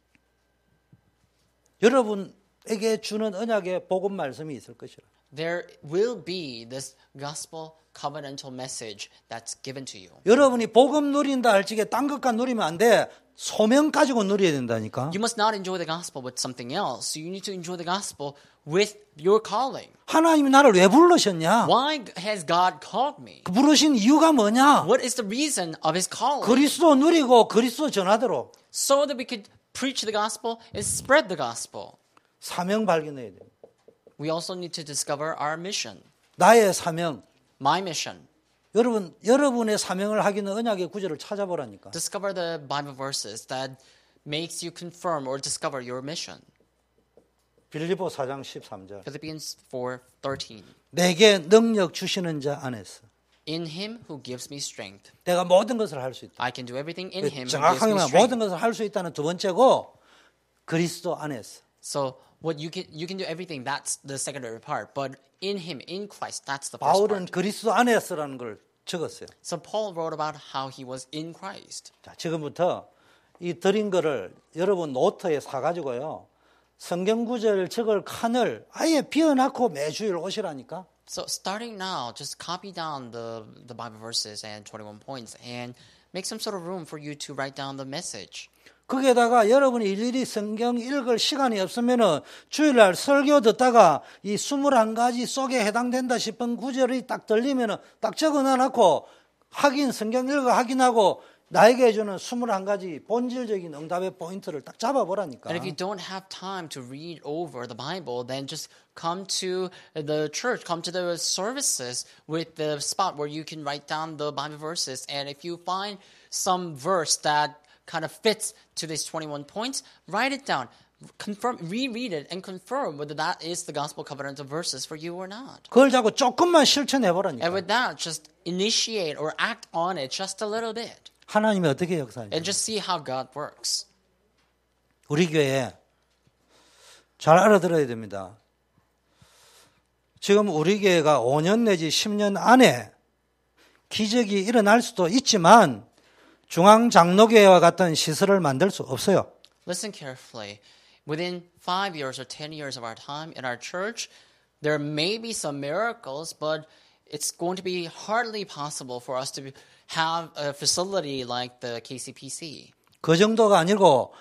여러분에게 주는 언약의 복음 말씀이 있을 것이라. There will be this gospel covenantal message that's given to you. 여러분이 복음 누린다 할지게 딴 것과 누리면 안 돼. 소명 가지고 누려야 된다니까. You must not enjoy the gospel with something else. You need to enjoy the gospel with your calling. 하나님이 나를 왜 부르셨냐? Why has God called me? 그 부르신 이유가 뭐냐? What is the reason of his calling? 그리스도 누리고 그리스도 전하도록. So that we could preach the gospel and spread the gospel. 사명 발견해야 돼요. We also need to discover our mission. 나의 사명. My mission. 여러분의 사명을 하기는 언약의 구절을 찾아보라니까. Discover the Bible verses that makes you confirm or discover your mission. 빌립보 4장 13절. Philippians 4:13. 내게 능력 주시는 자 안에서 In him who gives me strength. 내가 모든 것을 할 수 있다. I can do everything in him who gives 정확하게 me 말하면 strength. 모든 것을 할 수 있다는 두 번째고 그리스도 안에서. So what you can do everything. That's the secondary part. But in him, in Christ, that's the first 바울은 part. 그리스도 안에서라는 걸 적었어요. So Paul wrote about how he was in Christ. 자, 지금부터 이 드린 거를 여러분 노트에 사가지고요. 성경 구절 적을 칸을 아예 비워놓고 매주일 오시라니까. So starting now, just copy down the Bible verses and 21 points and make some sort of room for you to write down the message. 거기에다가 여러분이 일일이 성경 읽을 시간이 없으면은 주일날 설교 듣다가 이 21가지 속에 해당된다 싶은 구절이 딱 들리면은 딱 적어놔놓고 성경 읽어 확인하고 나에게 주는 21가지 본질적인 응답의 포인트를 딱 잡아보라니까. And if you don't have time to read over the Bible, then just come to the church, come to the services with the spot where you can write down the Bible verses. And if you find some verse that kind of fits to these 21 points, write it down. Confirm, reread it and confirm whether that is the gospel covenant of verses for you or not. 그걸 자꾸 조금만 실천해보라니까. And with that, just initiate or act on it just a little bit. 하나님이 어떻게 역사하는지. And just see how God works. 우리 교회 잘 알아들어야 됩니다. 지금 우리 교회가 5년 내지 10년 안에 기적이 일어날 수도 있지만 중앙장로교회와 같은 시설을 만들 수 없어요. Listen carefully. Within 5 years or 10 years of our time in our church, there may be some miracles, but it's going to be hardly possible for us to have a facility like the KCPC. 그 정도가 아니고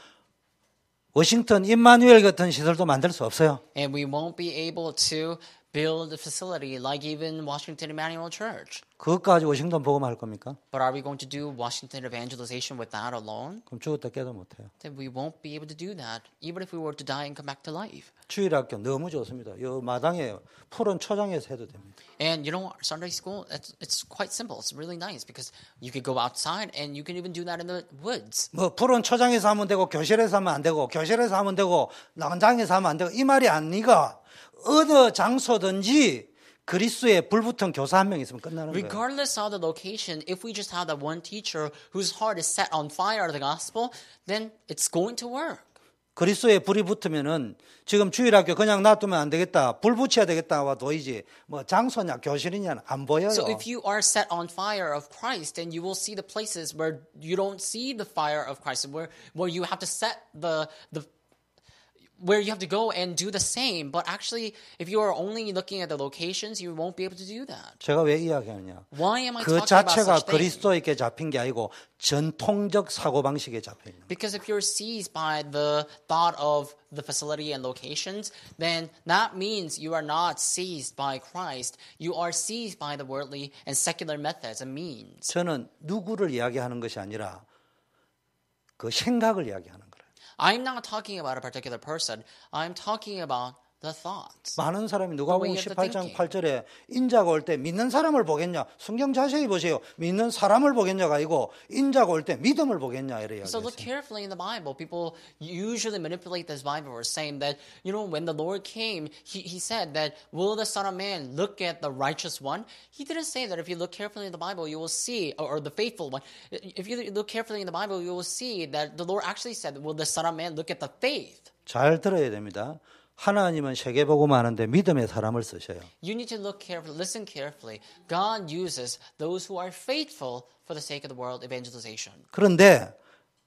워싱턴 임마누엘 같은 시설도 만들 수 없어요. And we won't be able to build a facility like even Washington Emmanuel Church. 그것까지 워싱턴 복음할 겁니까? But are we going to do Washington evangelization with that alone? 그럼 죽었다 깨도 못해요. Then we won't be able to do that, even if we were to die and come back to life. 주일학교 너무 좋습니다. 이 마당에 푸른 초장에서 해도 됩니다. And you know, Sunday school, it's quite simple. It's really nice because you could go outside and you can even do that in the woods. 뭐 푸른 초장에서 하면 되고 교실에서 하면 안 되고 교실에서 하면 되고 남장에서 하면 안 되고 이 말이 아니가 어느 장소든지 그리스도의 불붙은 교사 한 명 있으면 끝나는 거예요. Regardless of the location, if we just have that one teacher whose heart is set on fire of the gospel, then it's going to work. 그리스도의 불이 붙으면은 지금 주일학교 그냥 놔두면 안 되겠다. 불 붙여야 되겠다와 도이지. 뭐 장소냐 교실이냐 안 보여요. So if you are set on fire of Christ, then you will see the places where you don't see the fire of Christ, where you have to set where you have to go and do the same. But actually, if you are only looking at the locations, you won't be able to do that. 제가 왜 이야기하느냐. Why am I 그 talking about 자체가 such things? 그리스도에게 잡힌 게 아니고 전통적 사고방식에 잡혀 있는 거예요. Because if you're seized by the thought of the facility and locations, then that means you are not seized by Christ. You are seized by the worldly and secular methods and means. 저는 누구를 이야기하는 것이 아니라 그 생각을 이야기하는 거예요. I'm not talking about a particular person. I'm talking about the thoughts. 많은 사람이 누가복음 The way of the 18장 thinking. 8절에 인자가 올 때 믿는 사람을 보겠냐. 성경 자세히 보세요. 믿는 사람을 보겠냐가 아니고 인자가 올 때 믿음을 보겠냐 이래 So look 이야기했어요. carefully in the Bible. People usually manipulate this Bible verse saying that, you know, when the Lord came, he said that, will the Son of Man look at the righteous one? He didn't say that. If you look carefully in the Bible, you will see, or the faithful one. If you look carefully in the Bible, you will see that the Lord actually said, will the Son of Man look at the faith? 잘 들어야 됩니다. 하나님은 세계복음 하는데 믿음의 사람을 쓰셔요. You need to look carefully, listen carefully. God uses those who are faithful for the sake of the world evangelization. 그런데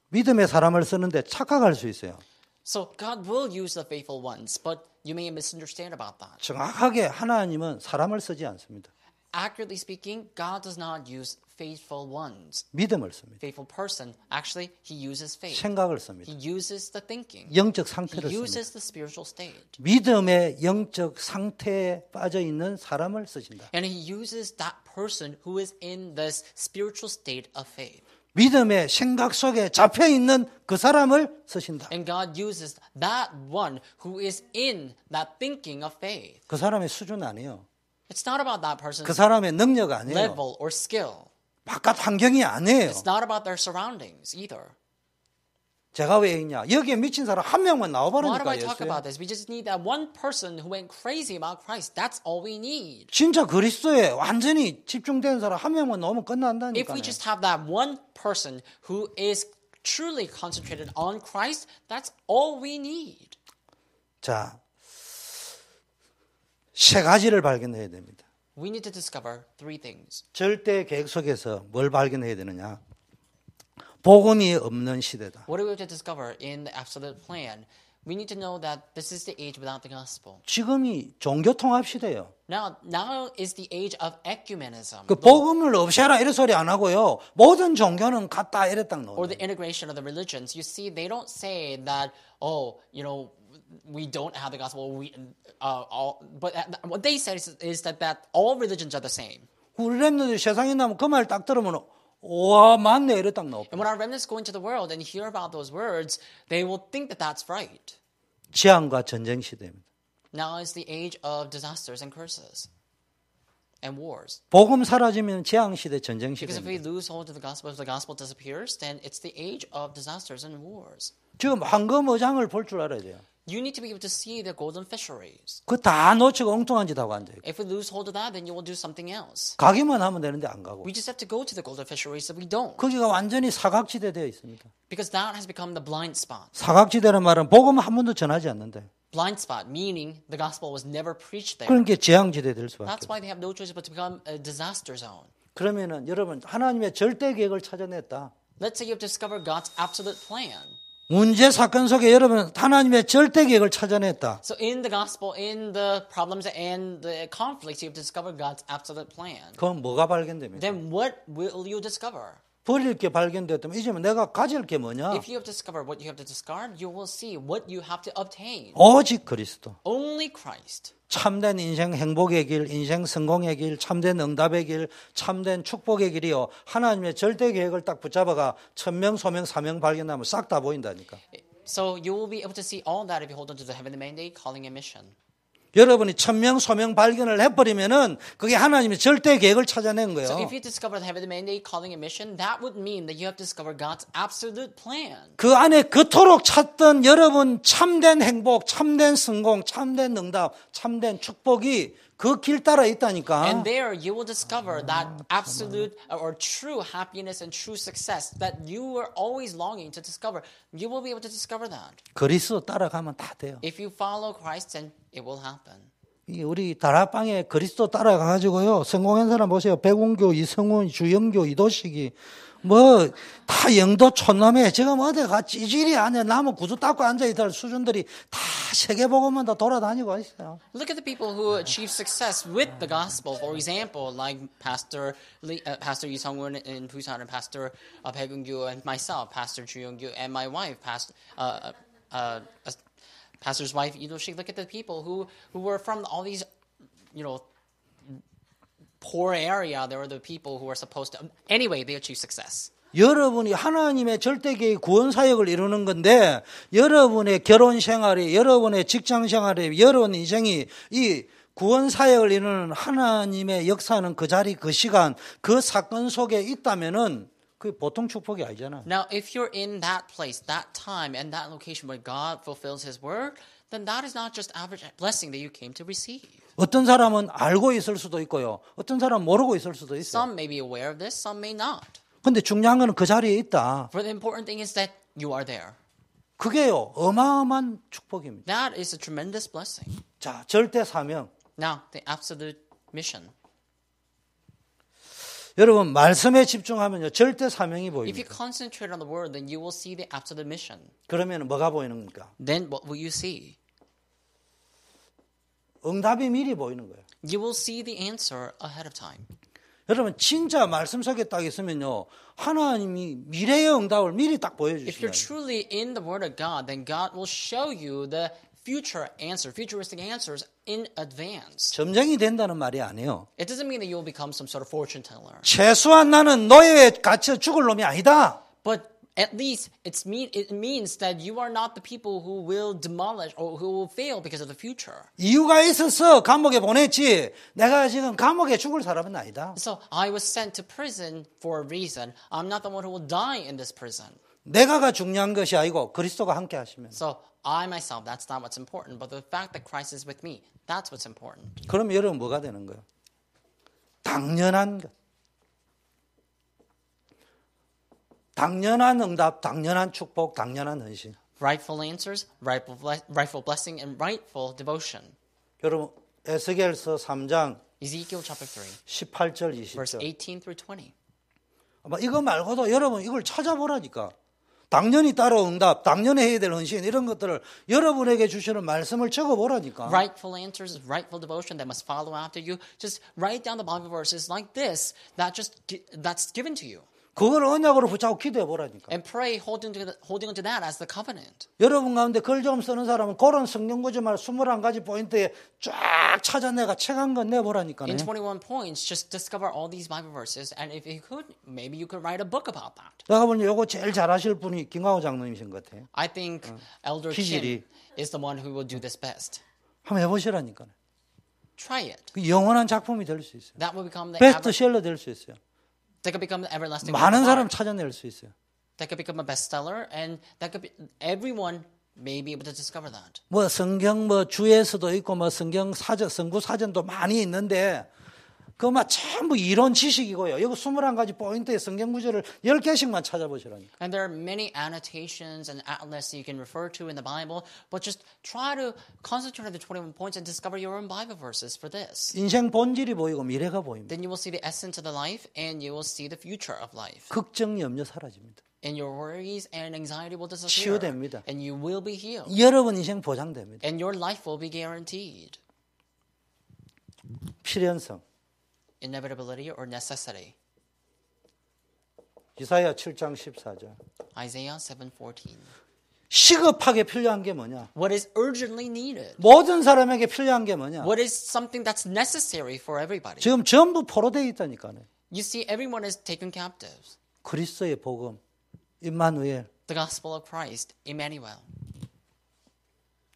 믿음의 사람을 쓰는데 착각할 수 있어요. So God will use the faithful ones, but you may misunderstand about that. 정확하게 하나님은 사람을 쓰지 않습니다. Accurately speaking, God does not use faithful ones. 믿음을 씁니다. Faithful person, actually, he uses faith. 생각을 씁니다. He uses the thinking. 영적 He 상태를 씁니다. uses the spiritual state. 믿음의 영적 상태에 빠져 있는 사람을 쓰신다. And he uses that person who is in this spiritual state of faith. 믿음의 생각 속에 잡혀 있는 그 사람을 쓰신다. And God uses that one who is in that thinking of faith. 그 사람의 수준 아니에요. It's not about that person's 그 사람의 능력 아니에요. level or skill. 바깥 환경이 아니에요. It's not about their surroundings either. 제가 왜 있냐? 여기에 미친 사람 한 명만 Why do 나와버리니까 I talk 예수에. about this? We just need that one person who went crazy about Christ. That's all we need. 진짜 그리스도에 완전히 집중된 사람 한 명만 나오면 If 끝난다니까요. we just have that one person who is truly concentrated on Christ, that's all we need. 자, 세 가지를 발견해야 됩니다. We need to discover three things. 절대 계획 속에서 뭘 발견해야 되느냐? 복음이 없는 시대다. What do we have to discover in the absolute plan? We need to know that this is the age without the gospel. 지금이 종교 통합 시대예요. Now is the age of ecumenism. 그 복음을 없애라 이런 소리 안 하고요. 모든 종교는 같다 이래 딱 Or 나와요. the integration of the religions. You see, they don't say that, we don't have the gospel. But what they say is that all religions are the same. 우리 랩런들 세상에 나면 그 말 딱 들으면 와 맞네 이래 딱 나와. And when our remnants go into the world and hear about those words, they will think that that's right. 재앙과 전쟁 시대입니다. Now is the age of disasters and curses and wars. 복음 사라지면 재앙 시대, 전쟁 Because if we 시대입니다. lose hold of the gospel, if the gospel disappears, then it's the age of disasters and wars. 지금 황금 어장을 볼 줄 알아야 돼요. You need to be able to see the golden fisheries. 그 다 놓치고 엉뚱한 짓 하고 앉아요. If we lose hold of that, then you will do something else. 가기만 하면 되는데 안 가고. We just have to go to the golden fisheries, but we don't. 거기가 완전히 사각지대 되어 있습니다. Because that has become the blind spot. 사각지대는 말은 복음 한 번도 전하지 않는데. Blind spot, meaning the gospel was never preached there. 그러니까 재앙지대 될 수밖에 That's 없어요. why they have no choice but to become a disaster zone. 그러면은 여러분 하나님의 절대 계획을 찾아냈다. Let's say you have discovered God's absolute plan. 문제 사건 속에 여러분 하나님의 절대 계획을 찾아냈다. So in the gospel, in the problems and the conflicts, you have discovered God's absolute plan. 그건 뭐가 발견됩니까? Then what will you discover? 버릴 게 발견됐다면 이제 내가 가질 게 뭐냐? If you have discovered what you have to discard, you will see what you have to obtain. 오직 그리스도. Only Christ. 참된 인생 행복의 길, 인생 성공의 길, 참된 응답의 길, 참된 축복의 길이요. 하나님의 절대 계획을 딱 붙잡아가 천명, 소명, 사명 발견하면 싹 다 보인다니까. So you will be able to see all that if you hold on to the heavenly mandate, calling and mission. 여러분이 천명, 소명 발견을 해버리면은 그게 하나님의 절대 계획을 찾아낸 거예요. So if you discover the heavenly mandate, calling and mission, that would mean that you have discovered God's absolute plan. 그 안에 그토록 찾던 여러분 참된 행복, 참된 성공, 참된 응답, 참된 축복이 그 길 따라 있다니까. And there you will discover that absolute or true happiness and true success that you were always longing to discover. You will be able to discover that. 그리스도 따라가면 다 돼요. If you follow Christ, then it will happen. 우리 다락방에 그리스도 따라가가지고요. 성공한 사람 보세요. 백운교, 이성훈, 주영교, 이도식이 뭐 다 영도 촌놈에 지금 어디가 찌질이 아니야. 나무 구두 닦고 앉아있던 수준들이 다 세계복음만 다 돌아다니고 있어요. Look at the people who achieve success with the gospel. For example, like Pastor Lee Sung-won in Busan, and Pastor Baek Eun-gyu, and myself, Pastor Ju Young-gyu, and my wife, Pastor's wife Lee Do-shik. Look at the people who were from all these, poor area. There were the people who were supposed to. Anyway, they achieved success. 여러분이 하나님의 절대계의 구원 사역을 이루는 건데 여러분의 결혼 생활이, 여러분의 직장 생활이, 여러분 인생이 이 구원 사역을 이루는 하나님의 역사는 그 자리, 그 시간, 그 사건 속에 있다면은 그 보통 축복이 아니잖아. Now, if you're in that place, that time, and that location where God fulfills His word, then that is not just average blessing that you came to receive. 어떤 사람은 알고 있을 수도 있고요. 어떤 사람은 모르고 있을 수도 있어요. Some may be aware of this, some may not. 근데 중요한 건 그 자리에 있다. But the important thing is that you are there. 그게요, 어마어마한 축복입니다. That is a tremendous blessing. 자, 절대 사명. Now, the absolute mission. 여러분, 말씀에 집중하면요, 절대 사명이 If you 보입니다. concentrate on the word, then you will see the absolute mission. 그러면 뭐가 보이는 겁니까? Then what will you see? 응답이 미리 보이는 거예요. You will see the answer ahead of time. 여러분, 진짜 말씀 속에 딱 있으면요, 하나님이 미래의 응답을 미리 딱 If you're 보여주신다. truly in the word of God, then God will show you the future answer, futuristic answers in advance. 점쟁이 된다는 말이 아니에요. It doesn't mean that you will become some sort of fortune teller. 최소한 나는 노예에 갇혀 죽을 놈이 아니다. But at least it means that you are not the people who will demolish or who will fail because of the future. 이유가 있어서 감옥에 보냈지, 내가 지금 감옥에 죽을 사람은 아니다. So I was sent to prison for a reason. I'm not the one who will die in this prison. 내가가 중요한 것이 아니고 그리스도가 함께 하시면. So I myself, that's not what's important. But the fact that Christ is with me, that's what's important. 그럼 여러분 뭐가 되는 거예요? 당연한 것. 당연한 응답, 당연한 축복, 당연한 헌신. Rightful answers, rightful blessing, and rightful devotion. 여러분, 에스겔서 3장 Ezekiel chapter 3, 18절, verse 20절. 18 through 20. 아마 이거 말고도 여러분 이걸 찾아보라니까. 당연히 따로 응답, 당연히 해야 될 헌신, 이런 것들을 여러분에게 주시는 말씀을 적어보라니까. Rightful answers, rightful devotion that must follow after you. Just write down the Bible verses like this that's given to you. 그걸 언약으로 붙잡고 기도해 보라니까. And pray holding onto that as the covenant. 여러분 가운데 글 좀 쓰는 사람은 그런 성경 구절만 21가지 포인트에 쫙 찾아내가 책 한 권 내보라니까요. In 21 points, just discover all these Bible verses. And if you could, maybe you could write a book about that. 내가 보니 이거 제일 잘하실 분이 김광호 장로님이신 것 같아요. I think Elder 기질이. Kim is the one who will do this best. 한번 해보시라니까요. Try it. 그 영원한 작품이 될 수 있어요. That will become the 베스트셀러 될 수 있어요. that could become the everlasting. 많은 work of 사람 art. 찾아낼 수 있어요. That could become a bestseller, and that could be everyone may be able to discover that. 뭐 성경 뭐 주에서도 있고 뭐 성경 사전, 성구 사전도 많이 있는데 그막 전부 이론 지식이고요. 여기 21가지 포인트의 성경 구절을 10개씩만 찾아보시라니까. And there are many annotations and atlas you can refer to in the Bible, but just try to concentrate on the 21 points and discover your own Bible verses for this. 인생 본질이 보이고 미래가 보입니다. Then you will see the essence of the life, and you will see the future of life. 걱정, 염려 사라집니다. And your worries and anxiety will disappear. 치유됩니다. And you will be healed. 여러분 인생 보장됩니다. And your life will be guaranteed. 필연성. Inevitability or necessity. 이사야 7장 14절. Isaiah 7:14. 시급하게 필요한 게 뭐냐? What is urgently needed? 모든 사람에게 필요한 게 뭐냐? What is something that's necessary for everybody? 지금 전부 포로되어 있다니까요. You see, everyone is taken captive. 그리스도의 복음, 임마누엘, The gospel of Christ, Emmanuel,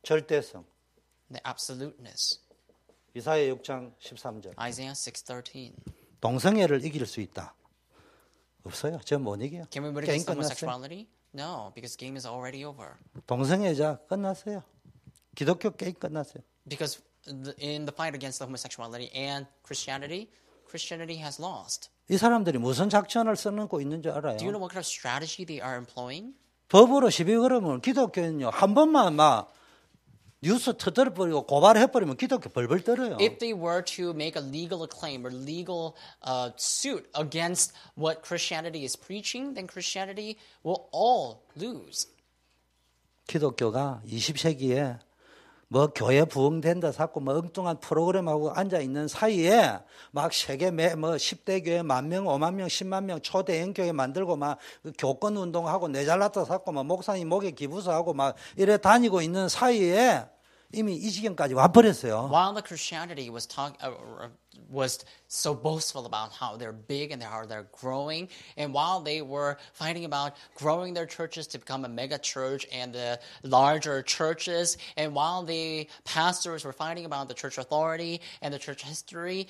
절대성. the absoluteness. 이사야 6장 13절. Isaiah 6:13. 동성애를 이길 수 있다. 없어요. 저 못 이겨요. Can we win 게임 against 끝났어요. homosexuality? No, because game is already over. 동성애자 끝났어요. 기독교 게임 끝났어요. Because in the fight against the homosexuality and Christianity has lost. 이 사람들이 무슨 작전을 써놓고 있는 줄 알아요? Do you know what kind of strategy they are employing? 법으로 시비 걸으면 기독교는요. 한 번만 막 뉴스 터뜨려버리고 고발해버리면 기독교 벌벌 떨어요. If they were to make a legal acclaim or legal suit against what Christianity is preaching, then Christianity will all lose. 기독교가 20세기에 뭐 교회 부흥된다 자꾸 뭐 엉뚱한 프로그램하고 앉아 있는 사이에 막 세계 뭐 10대 교회 10,000명, 50,000명, 10만 명 초대형 교회 만들고 막 교권 운동하고 내 잘났다 자꾸 막 목사님 목에 기부서하고 막 이래 다니고 있는 사이에 이미 이 지경까지 와버렸어요. While the Christianity was so boastful about how they're big and how they're growing, and while they were fighting about growing their churches to become a mega church and the larger churches, and while the pastors were fighting about the church authority and the church history,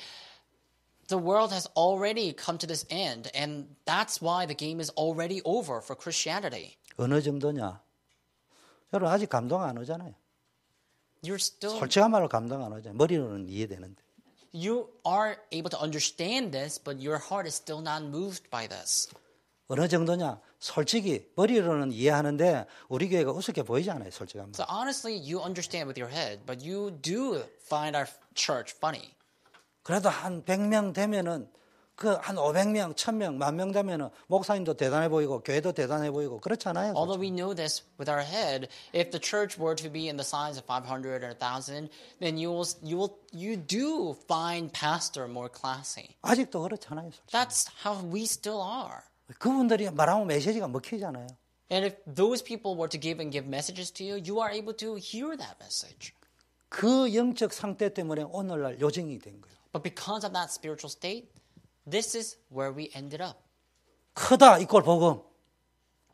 the world has already come to this end, and that's why the game is already over for Christianity. 어느 정도냐? 여러분 아직 감동 안 오잖아요. You're still 솔직한 말로 감동 안 오잖아요. 머리로는 이해되는데. You are able to understand this, but your heart is still not moved by this. 어느 정도냐? 솔직히 머리로는 이해하는데 우리 교회가 우습게 보이지 않아요, 솔직하면. So honestly, you understand with your head, but you do find our church funny. 그래도 한 100명 되면은 그 한 500명, 1000명, 10,000명 되면은 목사님도 대단해 보이고 교회도 대단해 보이고 그렇잖아요. Although we know this with our head, if the church were to be in the size of 500 or 1,000, then you do find pastor more classy. 아직도 그렇잖아요. 솔직히. That's how we still are. 그분들이 말하면 메시지가 먹히잖아요. And if those people were to give messages to you, you are able to hear that message. 그 영적 상태 때문에 오늘날 요정이 된 거예요. But because of that spiritual state, this is where we ended up. 크다 이꼴 복음.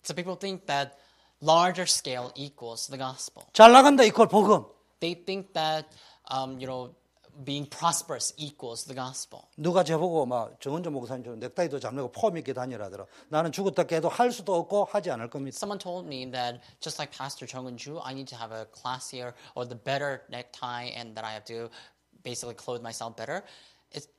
So people think that larger scale equals the gospel. 잘 나간다 이꼴 복음. They think that being prosperous equals the gospel. 누가 저보고 막 정은조 목사님처럼 넥타이도 잘 매고 폼 있게 다니라더라. 나는 죽었다 깨도 할 수도 없고 하지 않을 겁니다. Someone told me that just like Pastor Chung Eun-ju, I need to have a classier or the better necktie and that I have to basically clothe myself better.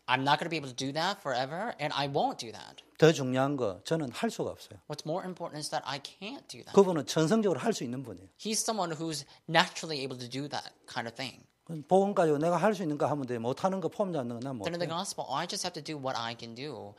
I'm not going to be able to do that forever, and I won't do that. 더 중요한 거 저는 할 수가 없어요. What's more important is that I can't do that. 그분은 천성적으로 할 수 있는 분이에요. He's someone who's naturally able to do that kind of thing. 복음 가지고 내가 할 수 있는 거 하면 돼. 못하는 거 폼 잡는 거 난 Then in 못해. the gospel, I just have to do what I can do.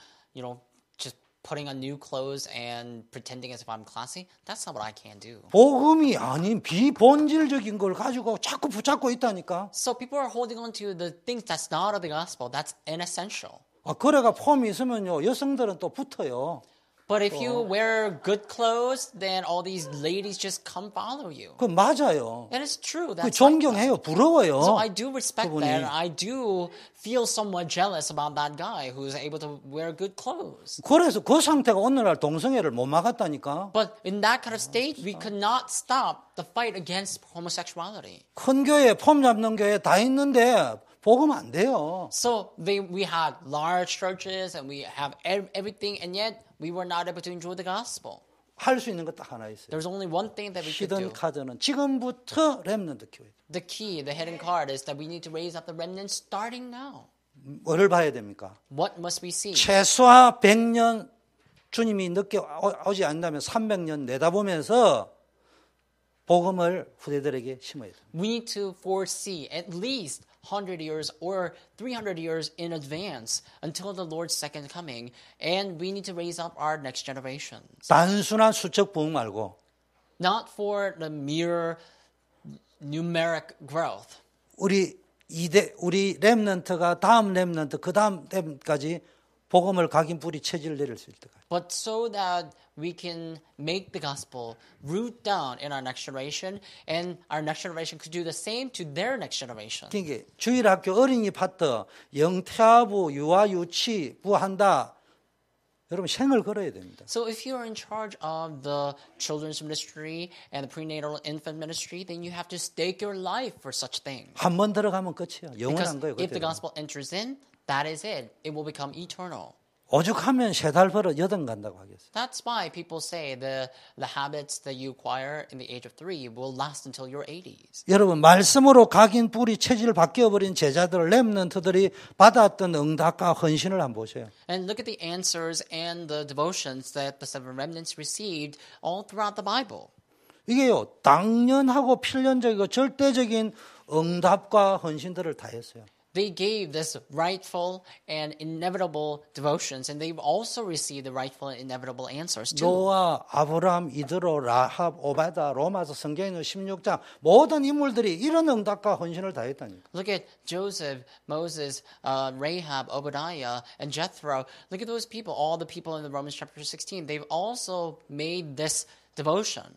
Just putting on new clothes and pretending as if I'm classy. That's not what I can do. 복음이 아닌 비본질적인 걸 가지고 자꾸 붙잡고 있다니까. So people are holding on to the things that's not of the gospel. That's inessential. 그래가 폼이 있으면요 여성들은 또 붙어요. But if you wear good clothes, then all these ladies just come follow you. 그 맞아요. And it's true. 그 That's 존경해요. 부러워요. So I do respect 그분이. that. I do feel somewhat jealous about that guy who's able to wear good clothes. 그래서 그 상태가 오늘날 동성애를 못 막았다니까. But in that kind of state, we could not stop the fight against homosexuality. 큰 교회 폼 잡는 교회 다 있는데 복음 안 돼요. So we had large churches and we have everything, and yet we were not able to enjoy the gospel. 할 수 있는 거 딱 하나 있어요. There's only one thing that we could 히든 do. 카드는 지금부터 렘넌트 교회. The key, the hidden card, is that we need to raise up the remnant starting now. 뭐를 봐야 됩니까? What must we see? 최소한 100년 주님이 늦게 오지 않는다면 300년 내다보면서 복음을 후대들에게 심어야 됩니다. We need to foresee at least 100 years or 300 years in advance until the Lord's second coming, and we need to raise up our next generations. 단순한 수적 부흥 말고 Not for the mere numeric growth, 우리 렘넌트가 다음 렘넌트 그 다음 렘까지 복음을 각인 뿌리 체질 내릴 수 있을 때까지. but so that we can make the gospel root down in our next generation, and our next generation could do the same to their next generation. 그러니까 주일학교 어린이 파트 영태아부 유아 유치부 한다. 여러분 생을 걸어야 됩니다. So if you're in charge of the children's ministry and the prenatal infant ministry, then you have to stake your life for such things. 한 번 들어가면 끝이에요. Because 영원한 거예요. if the 그때는. gospel enters in, that is it. It will become eternal. 오죽하면 3달 벌어 여든 간다고 하겠어요. That's why people say the habits that you acquire in the age of 3 will last until your 80s. 여러분 말씀으로 각인 뿌리 체질을 바뀌어버린 제자들 렘넌트들이 받았던 응답과 헌신을 한번 보세요. And look at the answers and the devotions that the seven remnants received all throughout the Bible. 이게요 당연하고 필연적이고 절대적인 응답과 헌신들을 다 했어요. They gave this rightful and inevitable devotions, and they've also received the rightful and inevitable answers too. 노아, 아브라함, 이드로, 라합, 오바다, 로마서 성경에 있는 16장 모든 인물들이 이런 응답과 헌신을 다 했다니까. Look at Joseph, Moses, Rahab, Obadiah, and Jethro. Look at those people, all the people in the Romans chapter 16. They've also made this devotion.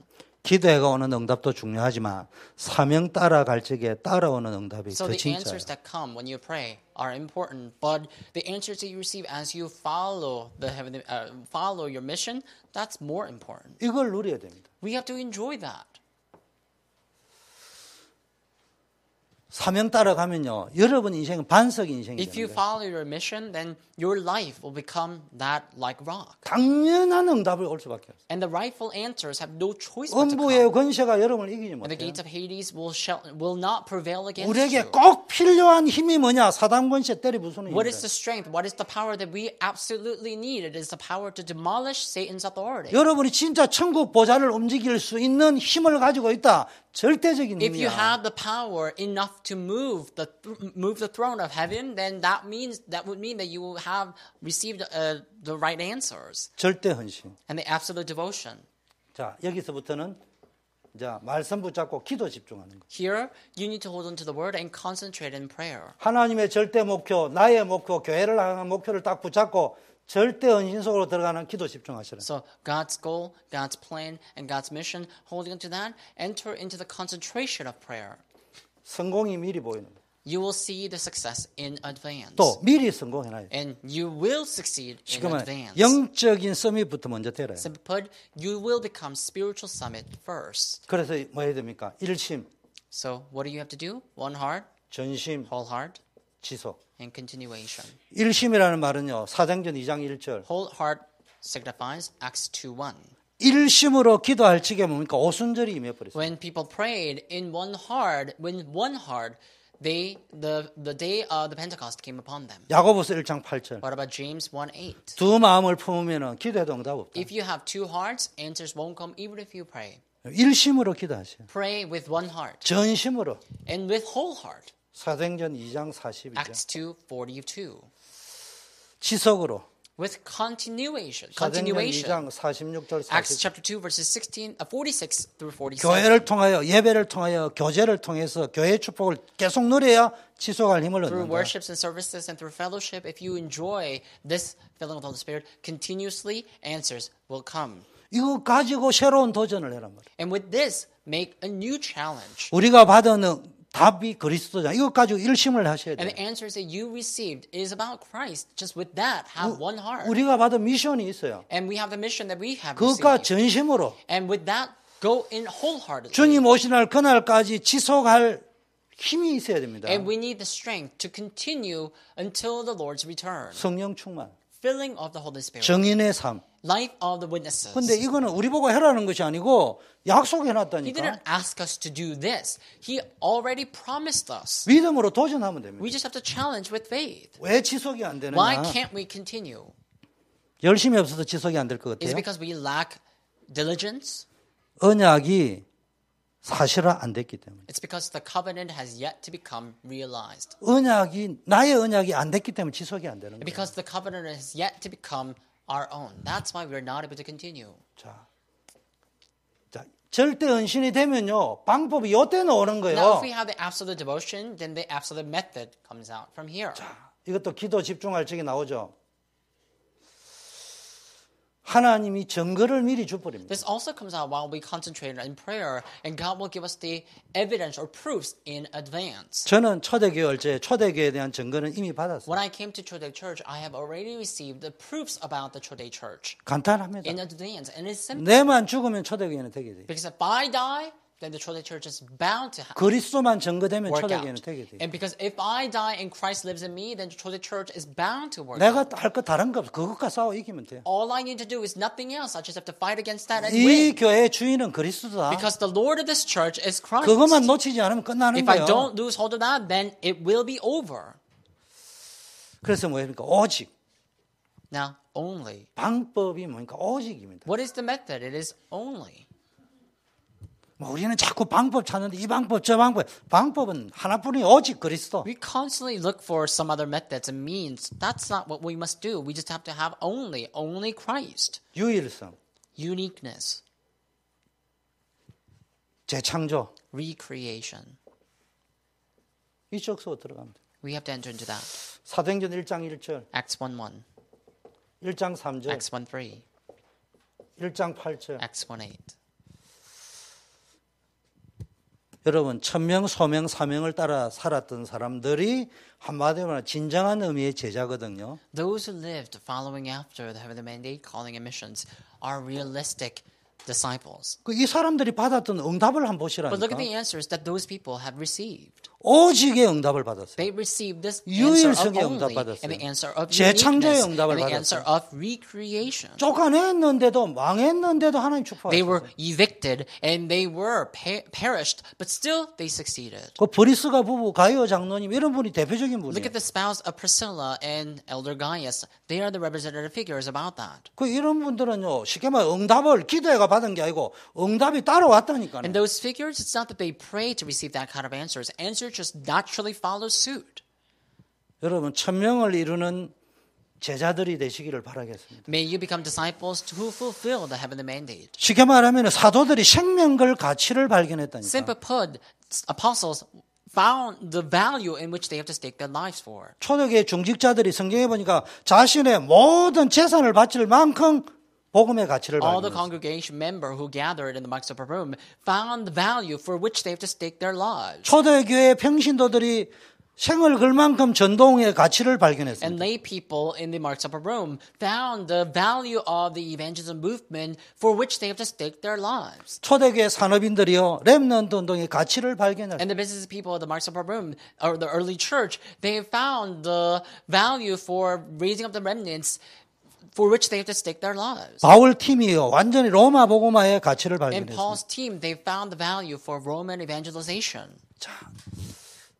기도해가 오는 응답도 중요하지만 사명 따라갈 적에 따라오는 응답이 So 더 the 진짜예요. answers that come when you pray are important, but the answers that you receive as you follow the heavenly, follow your mission, that's more important. 이걸 누려야 됩니다. We have to enjoy that. 사명 따라가면요. 여러분 인생은 반석 인생이 If you 되는 거예요. follow your mission, then your life will become that like rock. 당연한 응답이 올 수밖에 없어요. And the rightful answers have no choice but to 음부의 come. 권세가 여러분을 이기지 And the 못해요. gates of Hades will not prevail against 우리에게 you. 꼭 필요한 힘이 뭐냐? 사단 권세 때려 부수는 What 힘이에요. is the strength? What is the power that we absolutely need? It is the power to demolish Satan's authority. 여러분이 진짜 천국 보좌를 움직일 수 있는 힘을 가지고 있다. 절대적인 If you 힘이야. have the power enough to move the throne of heaven, then that would mean that you will have received the right answers 절대 헌신. and the absolute devotion. 자, 여기서부터는 자, 말씀 붙잡고 기도 집중하는 거. Here, you need to hold on to the word and concentrate in prayer. 하나님의 절대 목표, 나의 목표, 교회를 향한 목표를 딱 붙잡고 절대 헌신 속으로 들어가는 기도 집중하시라. So God's goal, God's plan, and God's mission, holding on to that, enter into the concentration of prayer. 성공이 미리 보이는 거. You will see the success in advance. 또 미리 성공해놔요. And you will succeed in 지금은 advance. 영적인 서밋부터 먼저 되라요. Simply put, you will become spiritual summit first. 그래서 뭐 해야 됩니까? 일심, So what do you have to do? One heart, 전심, whole heart, 지속. and continuation. 일심이라는 말은요. 사도행전 2장 1절. Whole heart signifies Acts 2:1. 일심으로 기도할 적에 뭡니까? 오순절이 임해버렸어요. When people prayed in one heart, the day of the Pentecost came upon them. 야고보서 1장 8절. What about James 1:8? 두 마음을 품으면 기도해도 응답 없다. If you have two hearts, answers won't come even if you pray. 일심으로 기도하세요. Pray with one heart 전심으로. and with whole heart. 사도행전 2장 42절. Acts 2:42. 지속으로. With continuation. 사도행전 Continuation. 2장 46절 Acts 40절. chapter 2 verses 46 through 47. 교회를 통하여 예배를 통하여 교제를 통해서 교회의 축복을 계속 누려야 지속할 힘을 Through 얻는다. worships and services and through fellowship, if you enjoy this filling of the Holy Spirit, continuously answers will come. 이거 가지고 새로운 도전을 해란 말이에요. And with this, make a new challenge. 우리가 받은 답이 그리스도잖아. 이거 가지고 일심을 하셔야 And 돼요. the answers that you received is about Christ. Just with that, have one heart. 우리가 받은 미션이 있어요. And we have the mission that we have 그것과 received. 전심으로 And with that, go in wholeheartedly. 주님 오신 날 그날까지 지속할 힘이 있어야 됩니다. And we need the strength to continue until the Lord's return. 성령 충만, Filling of the Holy Spirit. 정인의 삶. Life of the witnesses. 근데 이거는 우리 보고 해라는 것이 아니고 He 약속해놨다니까. didn't ask us to do this. He already promised us. 믿음으로 도전하면 됩니다. We just have to challenge with faith. 왜 지속이 안 Why 되느냐? can't we continue? 열심히 없어서 지속이 안 될 것 Is 같아요. it because we lack diligence? 언약이 사실화 안 됐기 때문에. It's because the covenant has yet to become realized. 나의 언약이 안 됐기 때문에 지속이 안 되는 거예요. Because the covenant has yet to become our own. That's why we're not able to continue. 자, 절대 헌신이 되면요 방법이 요때 나오는 Now, 거예요. if we have the absolute devotion, then the absolute method comes out from here. 이것도 기도 집중할 적에 나오죠. 하나님이 증거를 미리 줘버립니다. This also comes out while we concentrate in prayer, and God will give us the evidence or proofs in advance. 저는 초대교회 얼제 초대교회에 대한 증거는 이미 받았어요. When I came to Chodae Church, I have already received the proofs about the Chodae Church 간단합니다. in advance, and it's simple. 내만 죽으면 초대교회는 되게 돼요. Because if I die, then the Chodae Church is bound to 그리스도만 증거되면 work 초대교회는 out. 되게 돼요. And because if I die and Christ lives in me, then the Chodae Church is bound to work 내가 out. 할 거 다른 거 없어. 그것과 싸워 이기면 돼요. All I need to do is nothing else. I just have to fight against that and 이 win. 교회의 주인은 그리스도다. Because the Lord of this church is Christ. 그것만 놓치지 않으면 끝나는 If I 거예요. don't lose hold of that, then it will be over. 그래서 뭐입니까? 오직. Now, only. 방법이 뭡니까? 오직입니다. What is the method? It is only. 뭐 우리는 자꾸 방법 찾는데 이 방법 저 방법. 방법은 하나뿐이 오직 그리스도. We constantly look for some other methods and means. That's not what we must do. We just have to have only Christ. 유일성, Uniqueness, 재창조. recreation. 이쪽 속으로 들어가면 돼요. We have to enter into that. 사도행전 1장 1절, Acts 1:1, 1장 3절, Acts 1:3, 1장 8절. Acts 1:8. 여러분 천명, 소명, 사명을 따라 살았던 사람들이 한마디로 말하면 진정한 의미의 제자거든요. Those who lived following after the heavenly mandate, calling and missions, are realistic disciples. 이 사람들이 받았던 응답을 한번 But look at 보시라니까. the answers that those people have received. 오직의 응답을 받았어요. They received this answer of 유일성의 only, 응답 받았어요. and the answer of 재창조의 uniqueness, 응답을 and the answer 받았어요. of recreation. 쫓아냈는데도 망했는데도 하나님 They were 축복하셨어요. evicted and they were perished, but still they succeeded. 그 브리스가 부부 가이오 장로님 이런 분이 대표적인 Look 분이에요. at the spouse of Priscilla and Elder Gaius. They are the representative figures about that. 그 이런 분들은요 쉽게 말해 응답을 기도해가 받은 게 아니고 응답이 따라왔다니까요. And those figures, it's not that they prayed to receive that kind of answers. Answer just naturally follows suit. 여러분 1000명을 이루는 제자들이 되시기를 바라겠습니다. May you become disciples who fulfill the heavenly mandate. 쉽게 말하면 사도들이 생명 걸 가치를 발견했다니까. Simply put, apostles found the value in which they have to stake their lives for. 초대교회 중직자들이 성경에 보니까 자신의 모든 재산을 바칠 만큼 복음의 가치를 All the 발견했어요. congregation member who gathered in the Mike's upper room found the value for which they have to stake their lives. 초대교회 평신도들이 생을 걸 만큼 전도의 가치를 And 발견했습니다. lay people in the Mike's upper room found the value of the evangelism movement for which they have to stake their lives. 초대교회 산업인들이요 렘넌트 운동의 가치를 발견했어요. And the business people of the Mike's upper room, or the early church, they found the value for raising up the remnants for which they have to stake their lives. 바울 팀이요 완전히 로마 복음화의 가치를 In 발견했습니다. Paul's team, they found the value for Roman evangelization.